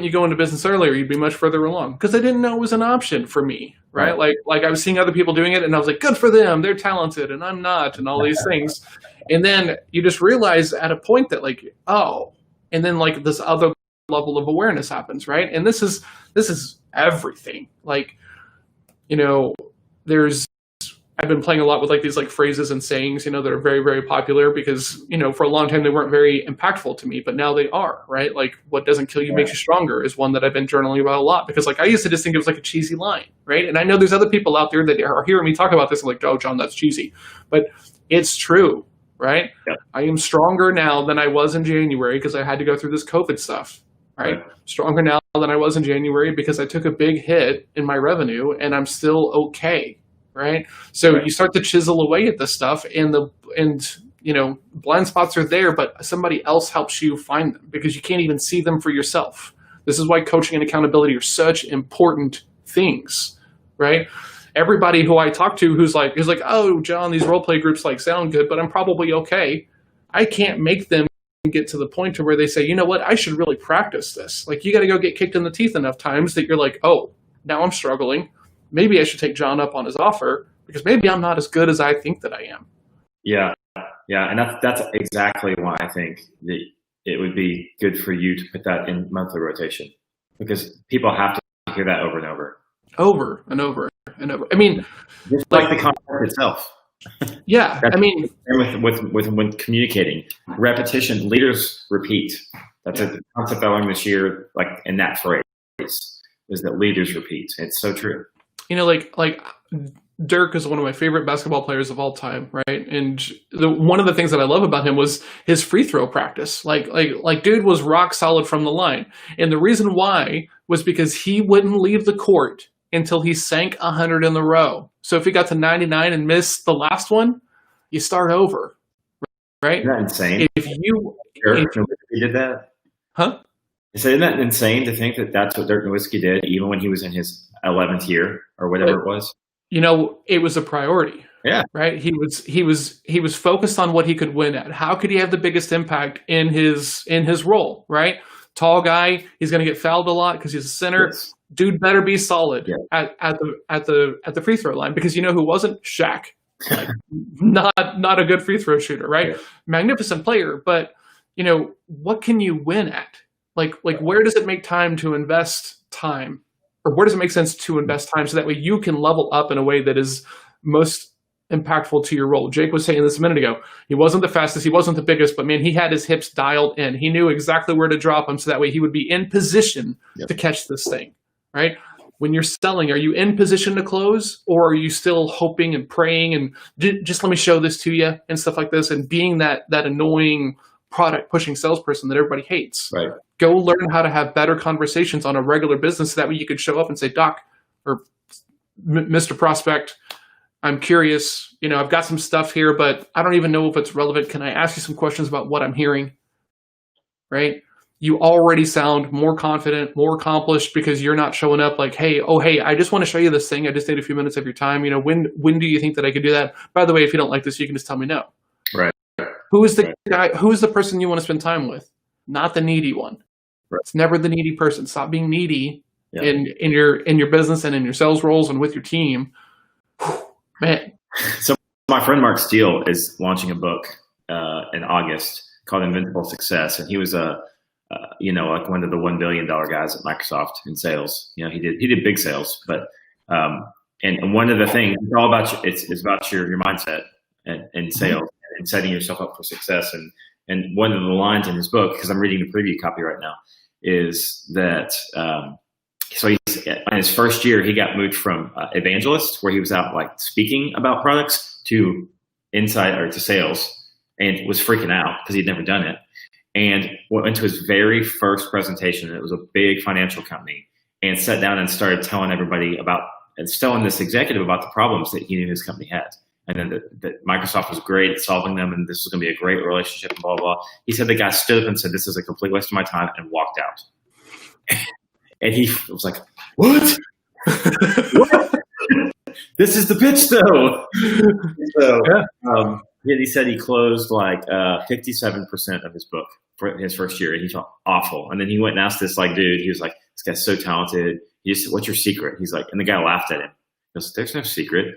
you go into business earlier? You'd be much further along. Because I didn't know it was an option for me, right? Like I was seeing other people doing it, and I was like, good for them, they're talented, and I'm not, and all these things. And then you just realize at a point that like, oh, and then like this other level of awareness happens, right? And this is everything. Like, you know, I've been playing a lot with like these like phrases and sayings, you know, that are very, very popular because, you know, for a long time they weren't very impactful to me, but now they are, right? Like what doesn't kill you makes you stronger is one that I've been journaling about a lot because like I used to just think it was like a cheesy line, right? And I know there's other people out there that are hearing me talk about this and like, oh, John, that's cheesy, but it's true, right? Yeah. I am stronger now than I was in January because I had to go through this COVID stuff, right? Stronger now than I was in January because I took a big hit in my revenue and I'm still okay. Right. So you start to chisel away at this stuff and you know, blind spots are there, but somebody else helps you find them because you can't even see them for yourself. This is why coaching and accountability are such important things, right? Everybody who I talk to who's like, oh, John, these role play groups like sound good, but I'm probably okay. I can't make them get to the point to where they say, you know what, I should really practice this. Like you got to go get kicked in the teeth enough times that you're like, oh, now I'm struggling. Maybe I should take John up on his offer because maybe I'm not as good as I think that I am. Yeah. And that's exactly why I think that it would be good for you to put that in monthly rotation because people have to hear that over and over. Over and over and over. I mean, just like the concept itself. Yeah. I mean, with when communicating, repetition, leaders repeat. That's a concept I learned this year, like in that phrase, is that leaders repeat. It's so true. You know, like Dirk is one of my favorite basketball players of all time, right? And one of the things that I love about him was his free throw practice. Like dude was rock solid from the line. And the reason why was because he wouldn't leave the court until he sank 100 in the row. So if he got to 99 and missed the last one, you start over, right? Isn't that insane? If you did that? Huh? So isn't that insane to think that that's what Dirk Nowitzki did, even when he was in his 11th year or whatever it was? You know, it was a priority. Yeah. Right. He was focused on what he could win at. How could he have the biggest impact in his role? Right. Tall guy. He's going to get fouled a lot because he's a center. Yes. Dude better be solid at the free throw line because you know who wasn't? Shaq. Like, not a good free throw shooter. Right. Yeah. Magnificent player, but you know what can you win at? Like where does it make time to invest time? Or where does it make sense to invest time so that way you can level up in a way that is most impactful to your role? Jake was saying this a minute ago. He wasn't the fastest, he wasn't the biggest, but man, he had his hips dialed in. He knew exactly where to drop them so that way he would be in position to catch this thing, right? When you're selling, are you in position to close or are you still hoping and praying and just let me show this to you and stuff like this and being that annoying product pushing salesperson that everybody hates? Right. Go learn how to have better conversations on a regular business so that way you could show up and say, Doc or Mr. Prospect, I'm curious, you know, I've got some stuff here, but I don't even know if it's relevant. Can I ask you some questions about what I'm hearing? Right? You already sound more confident, more accomplished because you're not showing up like, hey, I just want to show you this thing. I just need a few minutes of your time. You know, when do you think that I could do that? By the way, if you don't like this, you can just tell me no. Right. Who is the guy? Who is the person you want to spend time with? Not the needy one. Right. It's never the needy person. Stop being needy in your business and in your sales roles and with your team. Whew, man. So my friend Mark Steele is launching a book in August called Invincible Success, and he was like one of the $1 billion guys at Microsoft in sales. You know, he did big sales, but and one of the things it's all about it's about your mindset and sales and setting yourself up for success. And one of the lines in his book, because I'm reading the preview copy right now, is that so he's in his first year he got moved from evangelist, where he was out like speaking about products, to inside or to sales, and was freaking out because he'd never done it. And went to his very first presentation, and it was a big financial company, and sat down and started telling everybody telling this executive about the problems that he knew his company had. And then that Microsoft was great at solving them, and this was going to be a great relationship, and blah, blah, blah. He said the guy stood up and said, "This is a complete waste of my time," and walked out. And he was like, "What? What? This is the pitch, though." So, he said he closed like 57% of his book for his first year, and he felt awful. And then he went and asked this like dude. He was like, "This guy's so talented. What's your secret?" He's like, and the guy laughed at him. He goes, "There's no secret."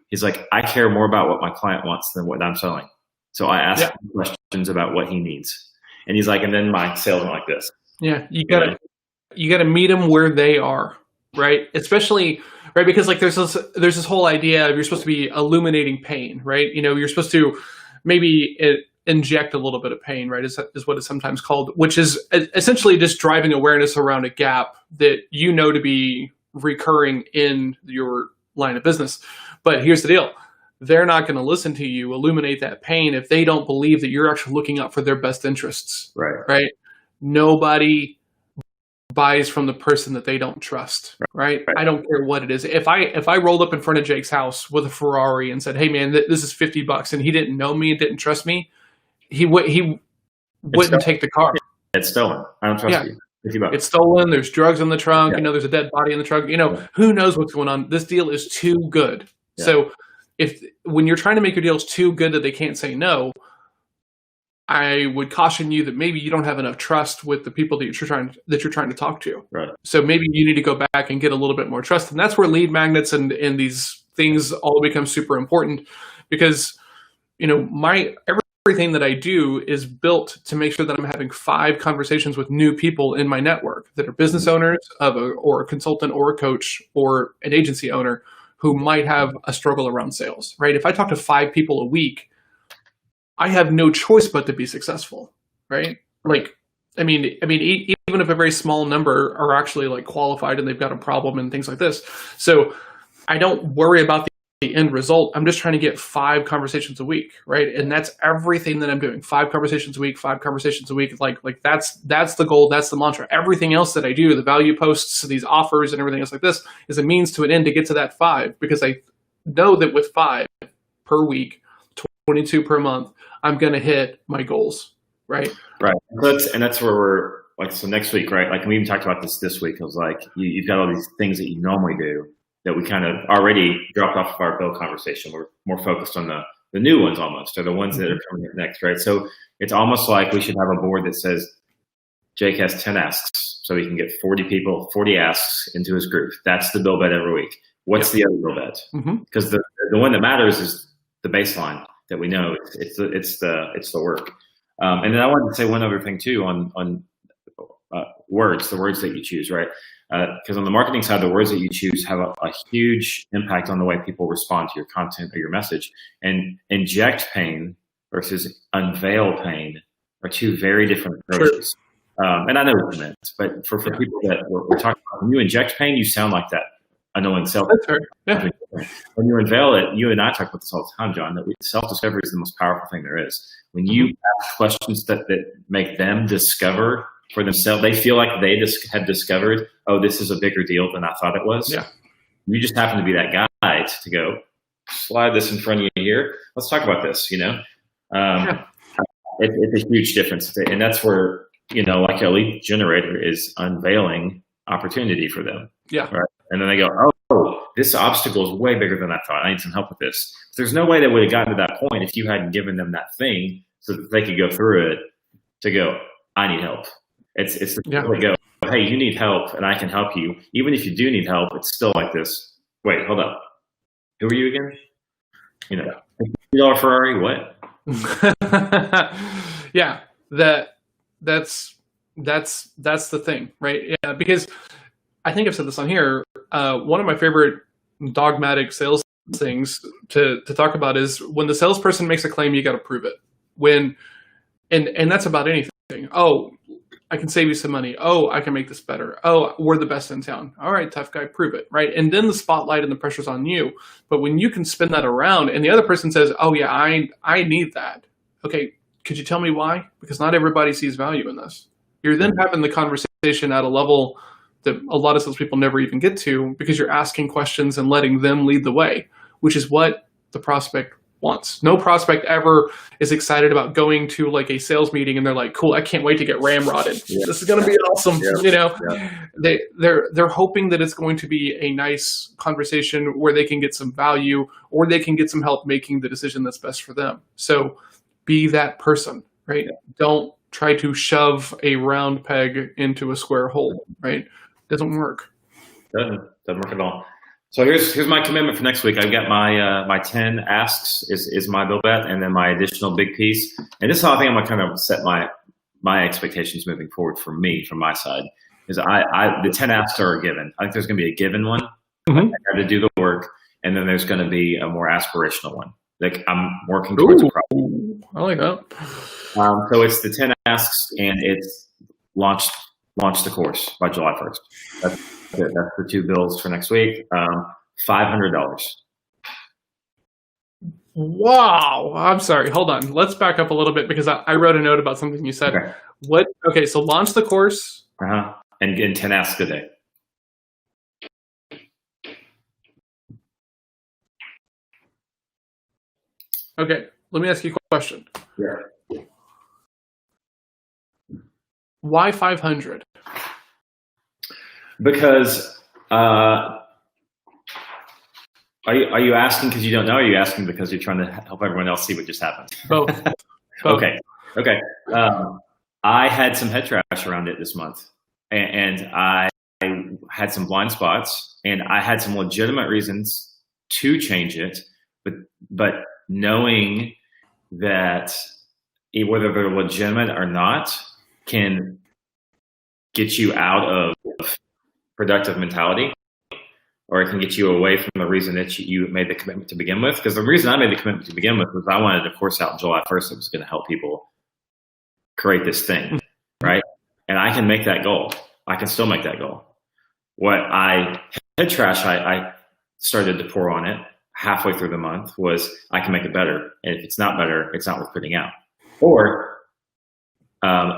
He's like, "I care more about what my client wants than what I'm selling. So I ask him questions about what he needs." And he's like, and then my sales went like this. Yeah, you gotta meet them where they are, right? Especially, right, because like there's this whole idea of you're supposed to be illuminating pain, right? You're supposed to maybe inject a little bit of pain, right? Is what it's sometimes called, which is essentially just driving awareness around a gap that to be recurring in your line of business. But here's the deal. They're not going to listen to you illuminate that pain if they don't believe that you're actually looking out for their best interests. Right? Nobody buys from the person that they don't trust. Right? I don't care what it is. If I rolled up in front of Jake's house with a Ferrari and said, "Hey man, this is $50," and he didn't know me and didn't trust me, he wouldn't take the car. It's stolen. I don't trust you. It's stolen. There's drugs in the trunk. There's a dead body in the trunk. Who knows what's going on? This deal is too good. Yeah. So when you're trying to make your deals too good that they can't say no, I would caution you that maybe you don't have enough trust with the people that you're trying to talk to. Right. So maybe you need to go back and get a little bit more trust. And that's where lead magnets and these things all become super important, because everything that I do is built to make sure that I'm having 5 conversations with new people in my network that are business owners or a consultant or a coach or an agency owner who might have a struggle around sales, right? If I talk to 5 people a week, I have no choice but to be successful, right? Like, I mean, even if a very small number are actually like qualified and they've got a problem and things like this. So I don't worry about the end result. I'm just trying to get 5 conversations a week, right? And that's everything that I'm doing. 5 conversations a week, 5 conversations a week. Like that's the goal. That's the mantra. Everything else that I do, the value posts, these offers and everything else like this is a means to an end to get to that 5, because I know that with 5 per week, 22 per month, I'm going to hit my goals, right? Right. And that's where we're like, so next week, right? Like we even talked about this week. It was like, you've got all these things that you normally do that we kind of already dropped off of our BIL conversation. We're more focused on the new ones almost, or the ones that are coming up next, right? So it's almost like we should have a board that says Jake has 10 asks, so he can get 40 asks into his group. That's the BIL bet every week. What's the other BIL bet? Because the one that matters is the baseline that we know. It's the work. And then I wanted to say one other thing too on words, the words that you choose, right? Because on the marketing side, the words that you choose have a huge impact on the way people respond to your content or your message. And inject pain versus unveil pain are 2 very different approaches. And I know what you meant, but for people that we're talking about, when you inject pain, you sound like that annoying self. That's fair. Yeah. When you unveil it, you and I talk about this all the time, John, that self-discovery is the most powerful thing there is. When you ask questions that make them discover for themselves, they feel like they have discovered, oh, this is a bigger deal than I thought it was. Yeah. You just happen to be that guy to go, slide this in front of you here. Let's talk about this, It's a huge difference. And that's where, like a lead generator is unveiling opportunity for them. Yeah. Right. And then they go, oh, this obstacle is way bigger than I thought. I need some help with this. There's no way they would have gotten to that point if you hadn't given them that thing so that they could go through it to go, I need help. It's the people that go, hey, you need help and I can help you. Even if you do need help, it's still like this. Wait, hold up. Who are you again? $50 Ferrari, what? Yeah, that's the thing, right? Yeah, because I think I've said this on here. One of my favorite dogmatic sales things to talk about is when the salesperson makes a claim, you got to prove it. And that's about anything. Oh, I can save you some money. Oh, I can make this better. Oh, we're the best in town. All right, tough guy, prove it, right? And then the spotlight and the pressure's on you. But when you can spin that around and the other person says, oh yeah, I need that. Okay, could you tell me why? Because not everybody sees value in this. You're then having the conversation at a level that a lot of salespeople never even get to, because you're asking questions and letting them lead the way, which is what the prospect wants. No prospect ever is excited about going to like a sales meeting and they're like, cool, I can't wait to get ramrodded. Yeah. This is going to be awesome. Yeah. You know, Yeah. they're hoping that it's going to be a nice conversation where they can get some value or they can get some help making the decision that's best for them. So be that person, right? Yeah. Don't try to shove a round peg into a square hole, right? Doesn't work. Doesn't work at all. So here's my commitment for next week. I've got my 10 asks is my bill bet, and then my additional big piece. And this is how I think I'm gonna kind of set my expectations moving forward for me, from my side. Is the 10 asks are a given. I think there's gonna be a given one. Mm-hmm. I have to do the work, and then there's gonna be a more aspirational one. Like I'm working towards a problem. I like that. So it's the 10 asks, and it's launch the course by July 1st. That's the 2 bills for next week. $500. Wow. I'm sorry. Hold on. Let's back up a little bit because I wrote a note about something you said. Okay. Okay, so launch the course. And get 10 asks a day. Okay, let me ask you a question. Yeah. Why 500? Because are you asking because you don't know? Or are you asking because you're trying to help everyone else see what just happened? Both. Okay. I had some head trash around it this month, and I had some blind spots, and I had some legitimate reasons to change it, but knowing that whether they're legitimate or not can get you out of productive mentality, or it can get you away from the reason that you made the commitment to begin with. Because the reason I made the commitment to begin with was I wanted a course out July 1st that was going to help people create this thing, right? And I can make that goal. I can still make that goal. What I started to pour on it halfway through the month was I can make it better. And if it's not better, it's not worth putting out. Or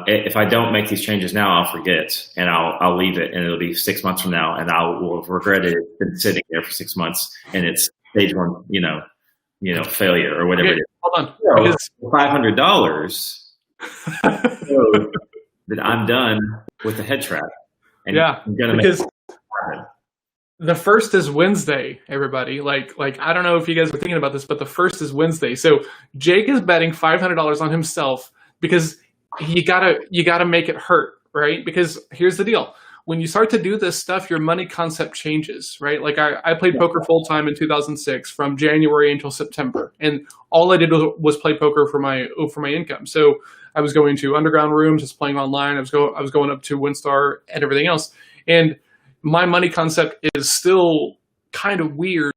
if I don't make these changes now, I'll forget and I'll leave it, and it'll be 6 months from now, and I will have regretted it. It's been sitting there for 6 months, and it's stage 1, failure or whatever it is. Hold on. So $500 shows that I'm done with the head trap. And I'm gonna make it happen. The 1st is Wednesday, everybody. Like I don't know if you guys were thinking about this, but the 1st is Wednesday. So Jake is betting $500 on himself because you gotta make it hurt, right? Because here's the deal. When you start to do this stuff, your money concept changes, right? Like I played poker full time in 2006 from January until September. And all I did was play poker for my income. So I was going to underground rooms, just playing online. I was going up to WinStar and everything else. And my money concept is still kind of weird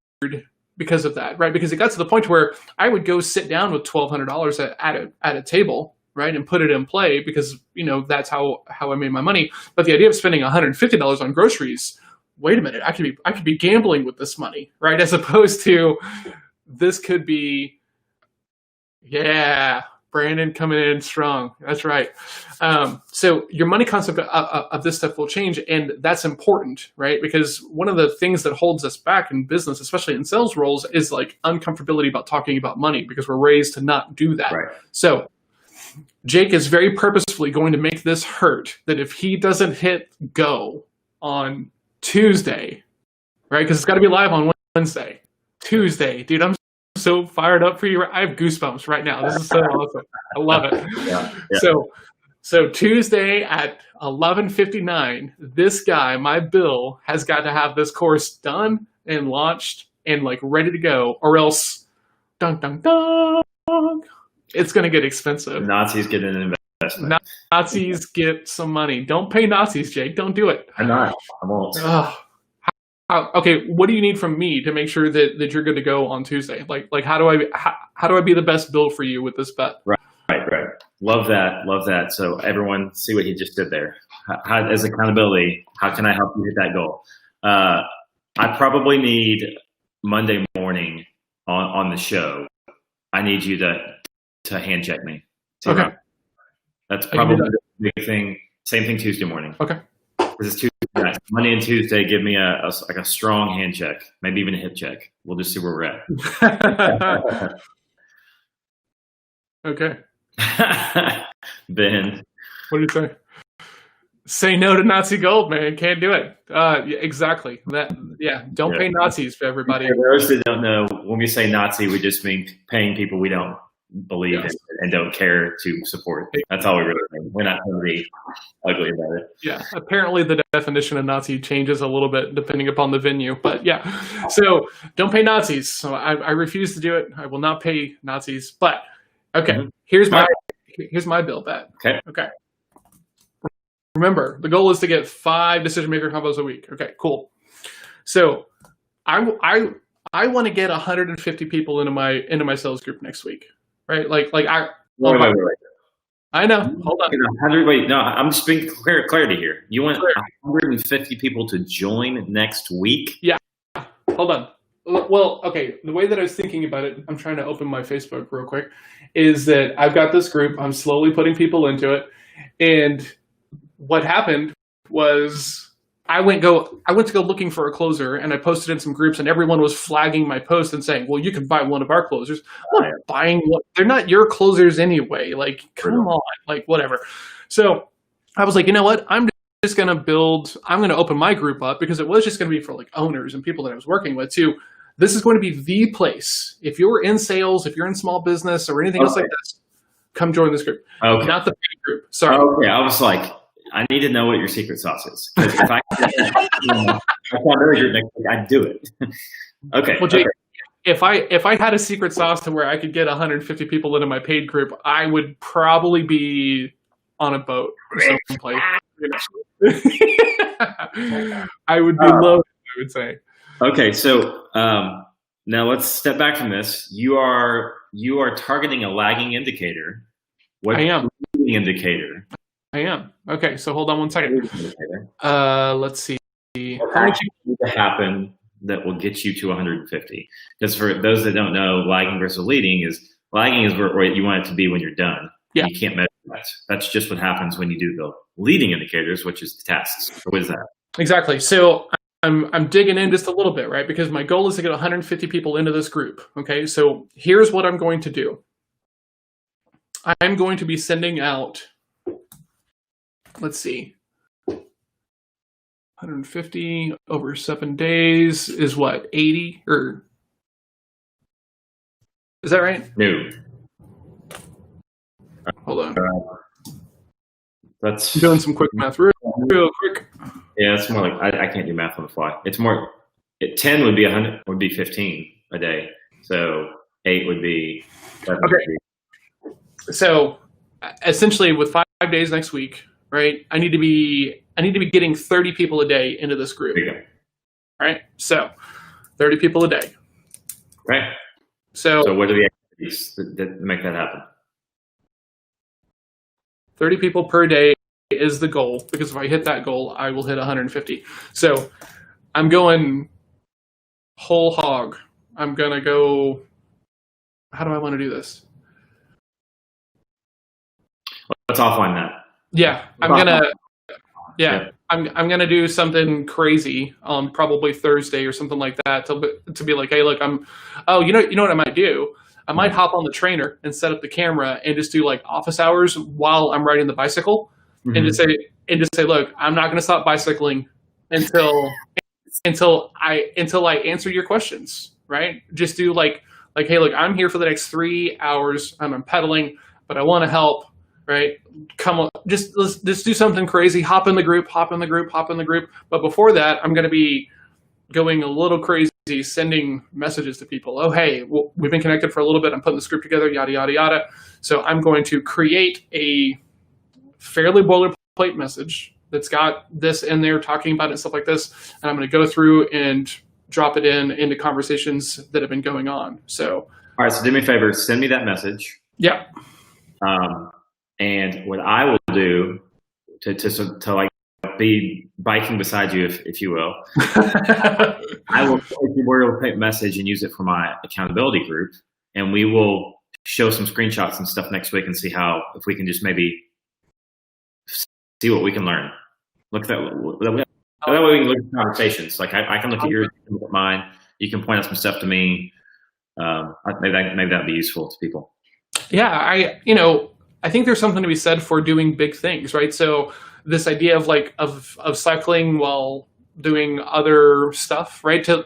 because of that, right? Because it got to the point where I would go sit down with $1,200 at a table, right, and put it in play because that's how I made my money. But the idea of spending $150 on groceries, wait a minute, I could be gambling with this money, right? As opposed to this could be, Brandon coming in strong. That's right. So your money concept of this stuff will change, and that's important, right? Because one of the things that holds us back in business, especially in sales roles, is like uncomfortability about talking about money because we're raised to not do that. Right. So Jake is very purposefully going to make this hurt that if he doesn't hit go on Tuesday, right? Because it's got to be live on Wednesday. Tuesday, dude, I'm so fired up for you. I have goosebumps right now. This is so awesome. I love it. Yeah. So Tuesday at 11:59, this guy, my Bill, has got to have this course done and launched and like ready to go, or else, dun dun dun, it's going to get expensive. Nazis get an investment. Nazis get some money. Don't pay Nazis, Jake. Don't do it. I'm not. I won't. Okay, what do you need from me to make sure that you're good to go on Tuesday? Like how do I be the best build for you with this bet? Right. Love that. So everyone, see what he just did there. As accountability, how can I help you hit that goal? I probably need Monday morning on the show. I need you to hand check me. Okay. That's probably the big thing. Same thing Tuesday morning. Okay. This is Tuesday night. Monday and Tuesday, give me a strong hand check, maybe even a hip check. We'll just see where we're at. Okay. Ben. What do you say? Say no to Nazi gold, man. Can't do it. Yeah, exactly. Don't pay Nazis for everybody. For those that don't know, when we say Nazi, we just mean paying people we don't believe in and don't care to support. That's all we really mean. We're not going to be ugly about it. Yeah. Apparently the definition of Nazi changes a little bit depending upon the venue. But yeah. So don't pay Nazis. So I refuse to do it. I will not pay Nazis. But okay, here's my bill bet. Okay. Remember, the goal is to get 5 decision maker combos a week. Okay, cool. So I want to get 150 people into my sales group next week, right? Wait. I know. Hold on. 100. Wait, no, I'm just being clarity here. You want 150 people to join next week? Yeah. Hold on. Well, okay. The way that I was thinking about it, I'm trying to open my Facebook real quick, is that I've got this group. I'm slowly putting people into it, and what happened was I went to go looking for a closer, and I posted in some groups, and everyone was flagging my post and saying, well, you can buy one of our closers. I'm not buying one. They're not your closers anyway. Like, come on, like, whatever. So I was like, you know what? I'm going to open my group up, because it was just going to be for like owners and people that I was working with too. This is going to be the place. If you're in sales, if you're in small business or anything else like this, come join this group. Okay. Not the paid group. Sorry. Okay. I was like, I need to know what your secret sauce is. If I found another group next week, I'd do it. Okay. Well, Jake, if I had a secret sauce to where I could get 150 people into my paid group, I would probably be on a boat or someplace. I would be low, I would say. Okay, so now let's step back from this. You are targeting a lagging indicator. What I am. Leading indicator? I am. Okay, so hold on one second. Let's see. What needs to happen that will get you to 150? Because for those that don't know, lagging versus leading is where you want it to be when you're done. Yeah. You can't measure that. That's just what happens when you do the leading indicators, which is the tests. What is that? Exactly. So I'm digging in just a little bit, right? Because my goal is to get 150 people into this group. Okay, so here's what I'm going to do. I'm going to be sending out, let's see, 150 over 7 days is what, 80 or is that right? No. Hold on. That's I'm doing some quick math real quick. Yeah, it's more like I can't do math on the fly. It's more 10 would be 100 would be 15 a day. So 8 would be 7. Okay. So essentially with 5 days next week, right? I need to be getting 30 people a day into this group. There you go. Right? So 30 people a day. Right. So what are the activities that make that happen? 30 people per day is the goal, because if I hit that goal, I will hit 150. So I'm going whole hog. I'm going to go, how do I want to do this? Let's offline that. Yeah, I'm going to do something crazy on probably Thursday or something like that to be like, hey, look, you know what I might do? I might hop on the trainer and set up the camera and just do like office hours while I'm riding the bicycle, and just say, look, I'm not going to stop bicycling until I answer your questions, right? Just do like, hey, look, I'm here for the next 3 hours. I'm pedaling, but I want to help, right? Come on, let's do something crazy. Hop in the group. But before that, I'm going to be going a little crazy, sending messages to people. Oh, hey, we've been connected for a little bit. I'm putting the script together, yada, yada, yada. So I'm going to create a fairly boilerplate message that's got this in there, talking about it and stuff like this. And I'm going to go through and drop it into conversations that have been going on. So, all right. So do me a favor, send me that message. Yeah. And what I will do to like be biking beside you, if you will, I will take the boilerplate message and use it for my accountability group, and we will show some screenshots and stuff next week and see if we can just maybe see what we can learn. That way we can look at conversations. Like I can look at yours, you can look at mine. You can point out some stuff to me. Maybe that'd be useful to people. Yeah, I think there's something to be said for doing big things, right? So this idea of of cycling while doing other stuff, right? To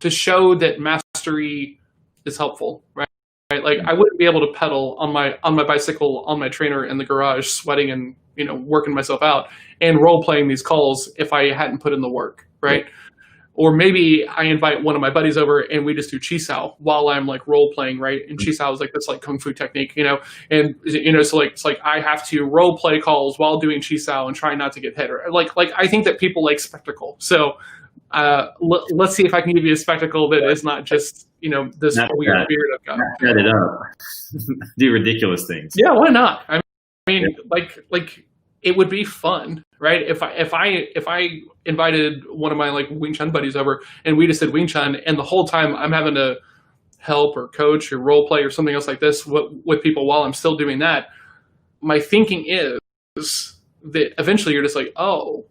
show that mastery is helpful, right? Right? Like I wouldn't be able to pedal on my bicycle on my trainer in the garage, sweating and working myself out and role playing these calls if I hadn't put in the work, right? Or maybe I invite one of my buddies over and we just do chisao while I'm like role playing, right? And chisao is like this like kung fu technique, and so it's like I have to role play calls while doing chisao and try not to get hit. Or like I think that people like spectacle. So let's see if I can give you a spectacle that is not just this Not weird that. beard I've got. Set it up. Do ridiculous things. Yeah, why not? I mean, like it would be fun, right? If I invited one of my like Wing Chun buddies over and we just did Wing Chun, and the whole time I'm having to help or coach or role play or something else like this with people while I'm still doing that, my thinking is that eventually you're just like, oh,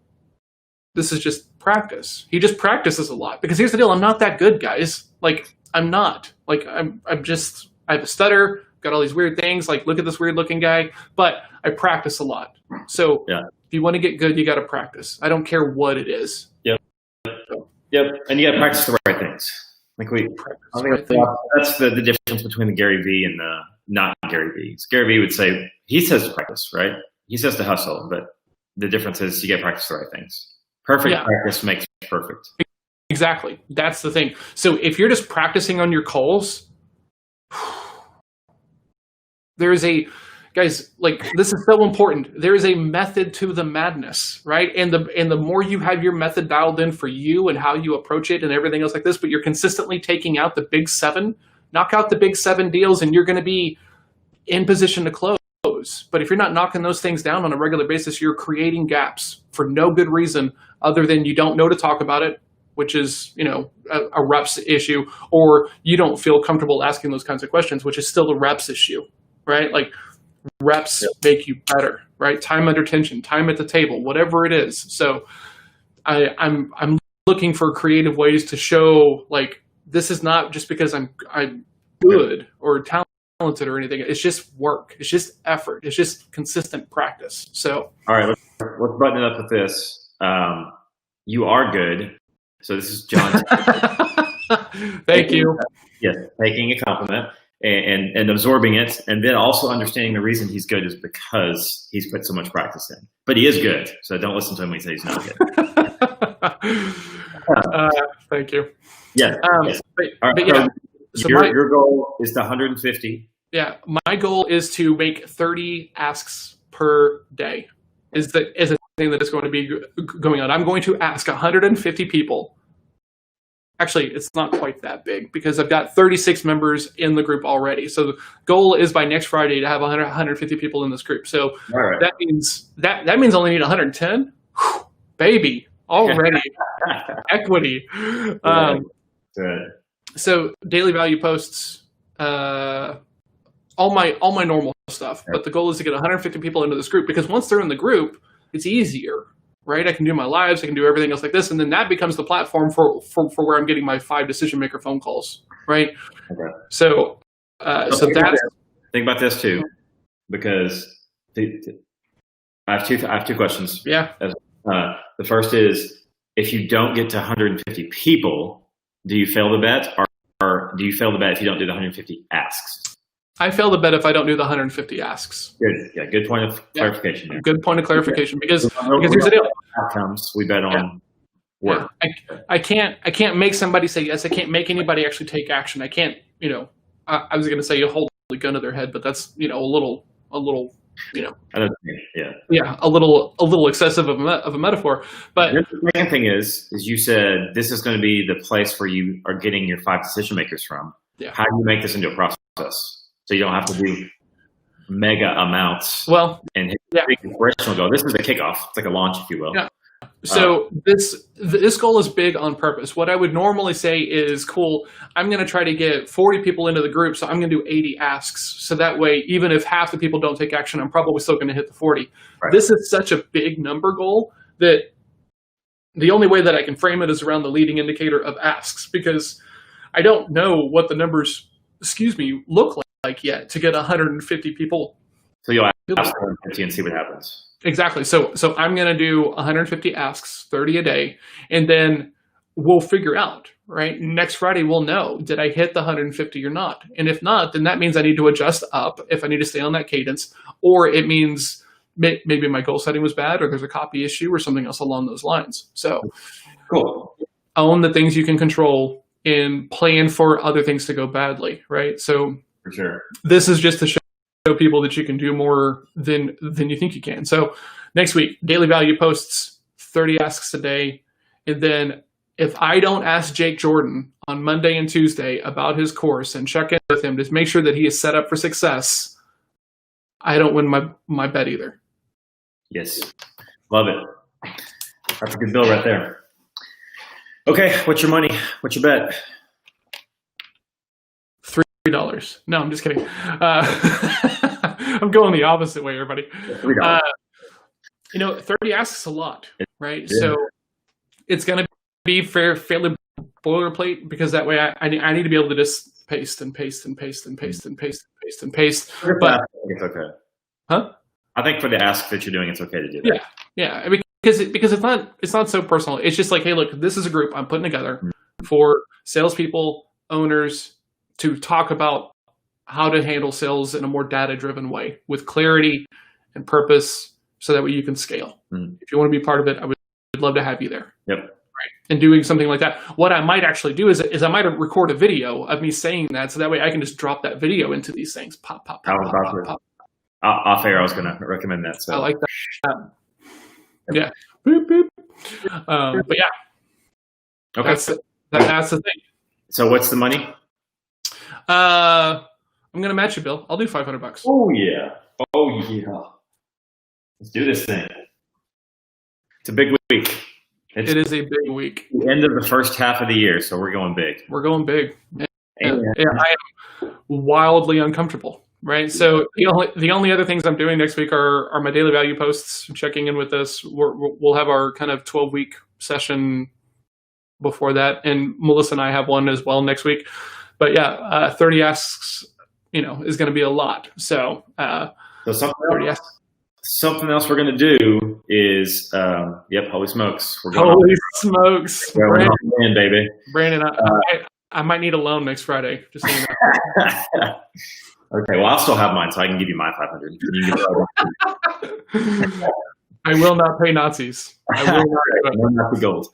this is just practice. He just practices a lot. Because here's the deal, I'm not that good, guys. Like I'm not. Like I have a stutter, got all these weird things, like look at this weird looking guy, but I practice a lot. So if you want to get good, you got to practice. I don't care what it is. Yep. Yep. And you got to practice the right things. Like that's the difference between the Gary V and the not Gary V. Gary V would say, he says to practice, right? He says to hustle, but the difference is you got to practice the right things. Perfect practice makes perfect. Exactly. That's the thing. So if you're just practicing on your calls, guys, like this is so important. There is a method to the madness, right? And the more you have your method dialed in for you and how you approach it and everything else like this, but you're consistently taking out the big 7, knock out the big 7 deals and you're going to be in position to close. But if you're not knocking those things down on a regular basis, you're creating gaps for no good reason other than you don't know to talk about it, which is, a reps issue, or you don't feel comfortable asking those kinds of questions, which is still a reps issue, right? Like reps make you better, right? Time under tension, time at the table, whatever it is. So I'm looking for creative ways to show like this is not just because I'm good or talented or anything. It's just work. It's just effort. It's just consistent practice. So all right, let's button it up with this. You are good. So this is John. Thank you. Yes, taking a compliment and absorbing it, and then also understanding the reason he's good is because he's put so much practice in. But he is good, so don't listen to him when he says he's not good. Thank you. Yes. But yeah. So your goal is to 150. Yeah, my goal is to make 30 asks per day. Is the thing that is going to be going on. I'm going to ask 150 people. Actually, it's not quite that big because I've got 36 members in the group already. So the goal is by next Friday to have 150 people in this group. So that means that means I only need 110. Whew, baby, already equity. So daily value posts, all my normal stuff. But the goal is to get 150 people into this group because once they're in the group, it's easier, right? I can do my lives, I can do everything else like this, and then that becomes the platform for where I'm getting my 5 decision maker phone calls, right? Okay. So that's think about this too, because I have two questions. Yeah. The first is, if you don't get to 150 people, do you fail the bet, or do you fail the bet if you don't do the 150 asks? I fail the bet if I don't do the 150 asks. Good. Yeah, good point of clarification there. Good point of clarification because here's the deal. Outcomes we bet on work. Yeah. I can't make somebody say yes. I can't make anybody actually take action. I can't, I was going to say you hold the gun to their head, but that's, a little, I don't think, a little excessive of a metaphor. But the second thing is you said this is going to be the place where you are getting your 5 decision makers from. Yeah. How do you make this into a process? So you don't have to do mega amounts. Well, and hit the inspirational goal. This is a kickoff. It's like a launch, if you will. Yeah. So this goal is big on purpose. What I would normally say is, cool, I'm going to try to get 40 people into the group, so I'm going to do 80 asks. So that way, even if half the people don't take action, I'm probably still going to hit the 40. Right. This is such a big number goal that the only way that I can frame it is around the leading indicator of asks, because I don't know what the numbers, look like like yet to get 150 people. So you'll ask 150 and see what happens. Exactly. So I'm going to do 150 asks, 30 a day, and then we'll figure out, right? Next Friday, we'll know, did I hit the 150 or not? And if not, then that means I need to adjust up if I need to stay on that cadence, or it means maybe my goal setting was bad, or there's a copy issue or something else along those lines. So cool. Own the things you can control and plan for other things to go badly, right? So for sure, this is just to show people that you can do more than you think you can. So next week, daily value posts, 30 asks a day. And then if I don't ask Jake Jordan on Monday and Tuesday about his course and check in with him to make sure that he is set up for success, I don't win my bet either. Yes. Love it. That's a good bill right there. Okay. What's your money? What's your bet? $3. No, I'm just kidding. I'm going the opposite way, everybody. 30 asks a lot, right? Yeah. So it's going to be fairly boilerplate, because that way I need to be able to just paste and paste and paste and paste and paste and paste and paste. But it's okay. Huh? I think for the ask that you're doing, it's okay to do that. Yeah. Because it's not so personal. It's just like, hey, look, this is a group I'm putting together for salespeople, owners, to talk about how to handle sales in a more data-driven way with clarity and purpose, so that way you can scale. If you want to be part of it, I would love to have you there. Yep. Right. And doing something like that. What I might actually do is I might record a video of me saying that, so that way I can just drop that video into these things. Pop, pop, pop, pop, pop. Off air, I was going to recommend that. So I like that. Yeah. Boop, boop. But yeah. Okay. That's the thing. So what's the money? I'm gonna match you, Bill. I'll do $500. Oh yeah. Let's do this thing. It's a big week. It is a big week. The end of the first half of the year, so we're going big. We're going big. And I am wildly uncomfortable. Right. So the only other things I'm doing next week are my daily value posts, checking in with us. We'll have our kind of 12-week session before that, and Melissa and I have one as well next week. But yeah, 30 asks, is going to be a lot. So, something else we're going to do is, holy smokes. Holy smokes. Brandon, baby. Brandon, I might need a loan next Friday. Just so you know. Okay, well, I'll still have mine, so I can give you my 500. I will not pay Nazis. I will not Nazi gold.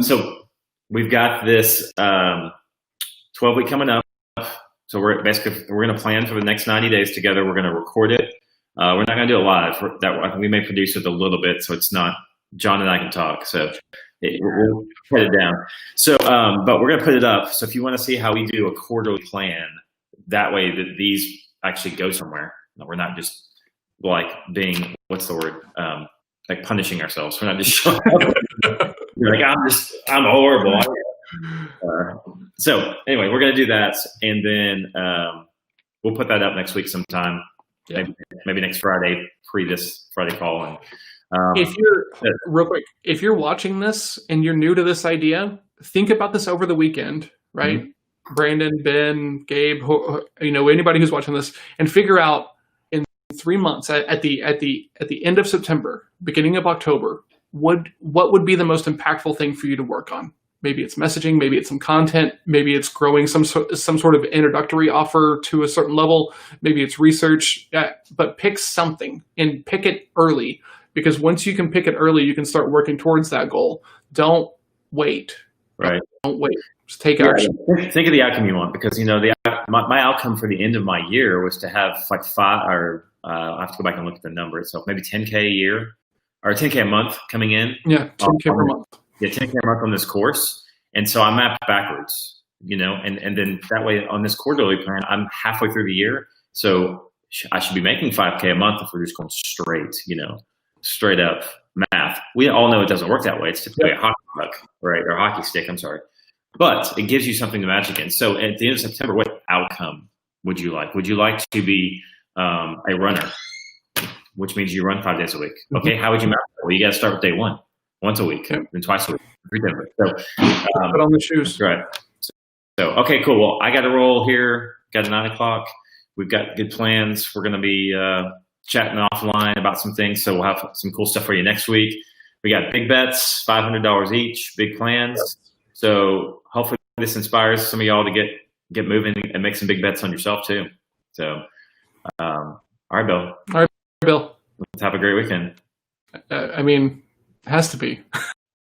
So we've got this 12-week coming up. So we're going to plan for the next 90 days together. We're going to record it. We're not going to do it live. We may produce it a little bit, so it's not John and I can talk. So we'll put it down. So, but we're going to put it up. So if you want to see how we do a quarterly plan, that way that these actually go somewhere. We're not just like being, what's the word? Like punishing ourselves. We're not just showing up. You're like, I'm horrible. So anyway, we're going to do that. And then we'll put that up next week sometime. Yeah. Maybe next Friday, this Friday call. And, if you're watching this and you're new to this idea, think about this over the weekend, right? Mm-hmm. Brandon, Ben, Gabe, anybody who's watching this, and figure out in 3 months at the end of September, beginning of October, what would be the most impactful thing for you to work on? Maybe it's messaging, maybe it's some content, maybe it's growing some sort of introductory offer to a certain level, maybe it's research, but pick something and pick it early. Because once you can pick it early, you can start working towards that goal. Don't wait. Right. Don't wait. Just take action. Think of the outcome you want, because my outcome for the end of my year was to have like I have to go back and look at the number itself. Maybe 10K a year or 10K a month coming in. Yeah, 10K per month. Yeah, 10K a month on this course, and so I mapped backwards. And then that way on this quarterly plan, I'm halfway through the year, so I should be making 5K a month if we're just going straight up math. We all know it doesn't work that way. It's typically a hockey puck, right? Or a hockey stick, I'm sorry. But it gives you something to match against. So at the end of September, what outcome would you like? Would you like to be a runner, which means you run 5 days a week? Okay, how would you map that? Well, you got to start with day one, once a week, then twice a week, 3 days a week. So, put on the shoes. Right. So, okay, cool. Well, I got to roll here. Got a 9 o'clock. We've got good plans. We're going to be chatting offline about some things. So we'll have some cool stuff for you next week. We got big bets, $500 each, big plans. So hopefully this inspires some of y'all to get moving and make some big bets on yourself too. So, all right, Bill. All right, Bill. Let's have a great weekend. I mean, it has to be.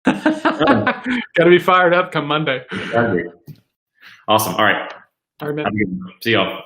Got to be fired up come Monday. Awesome. All right. All right, man. See y'all.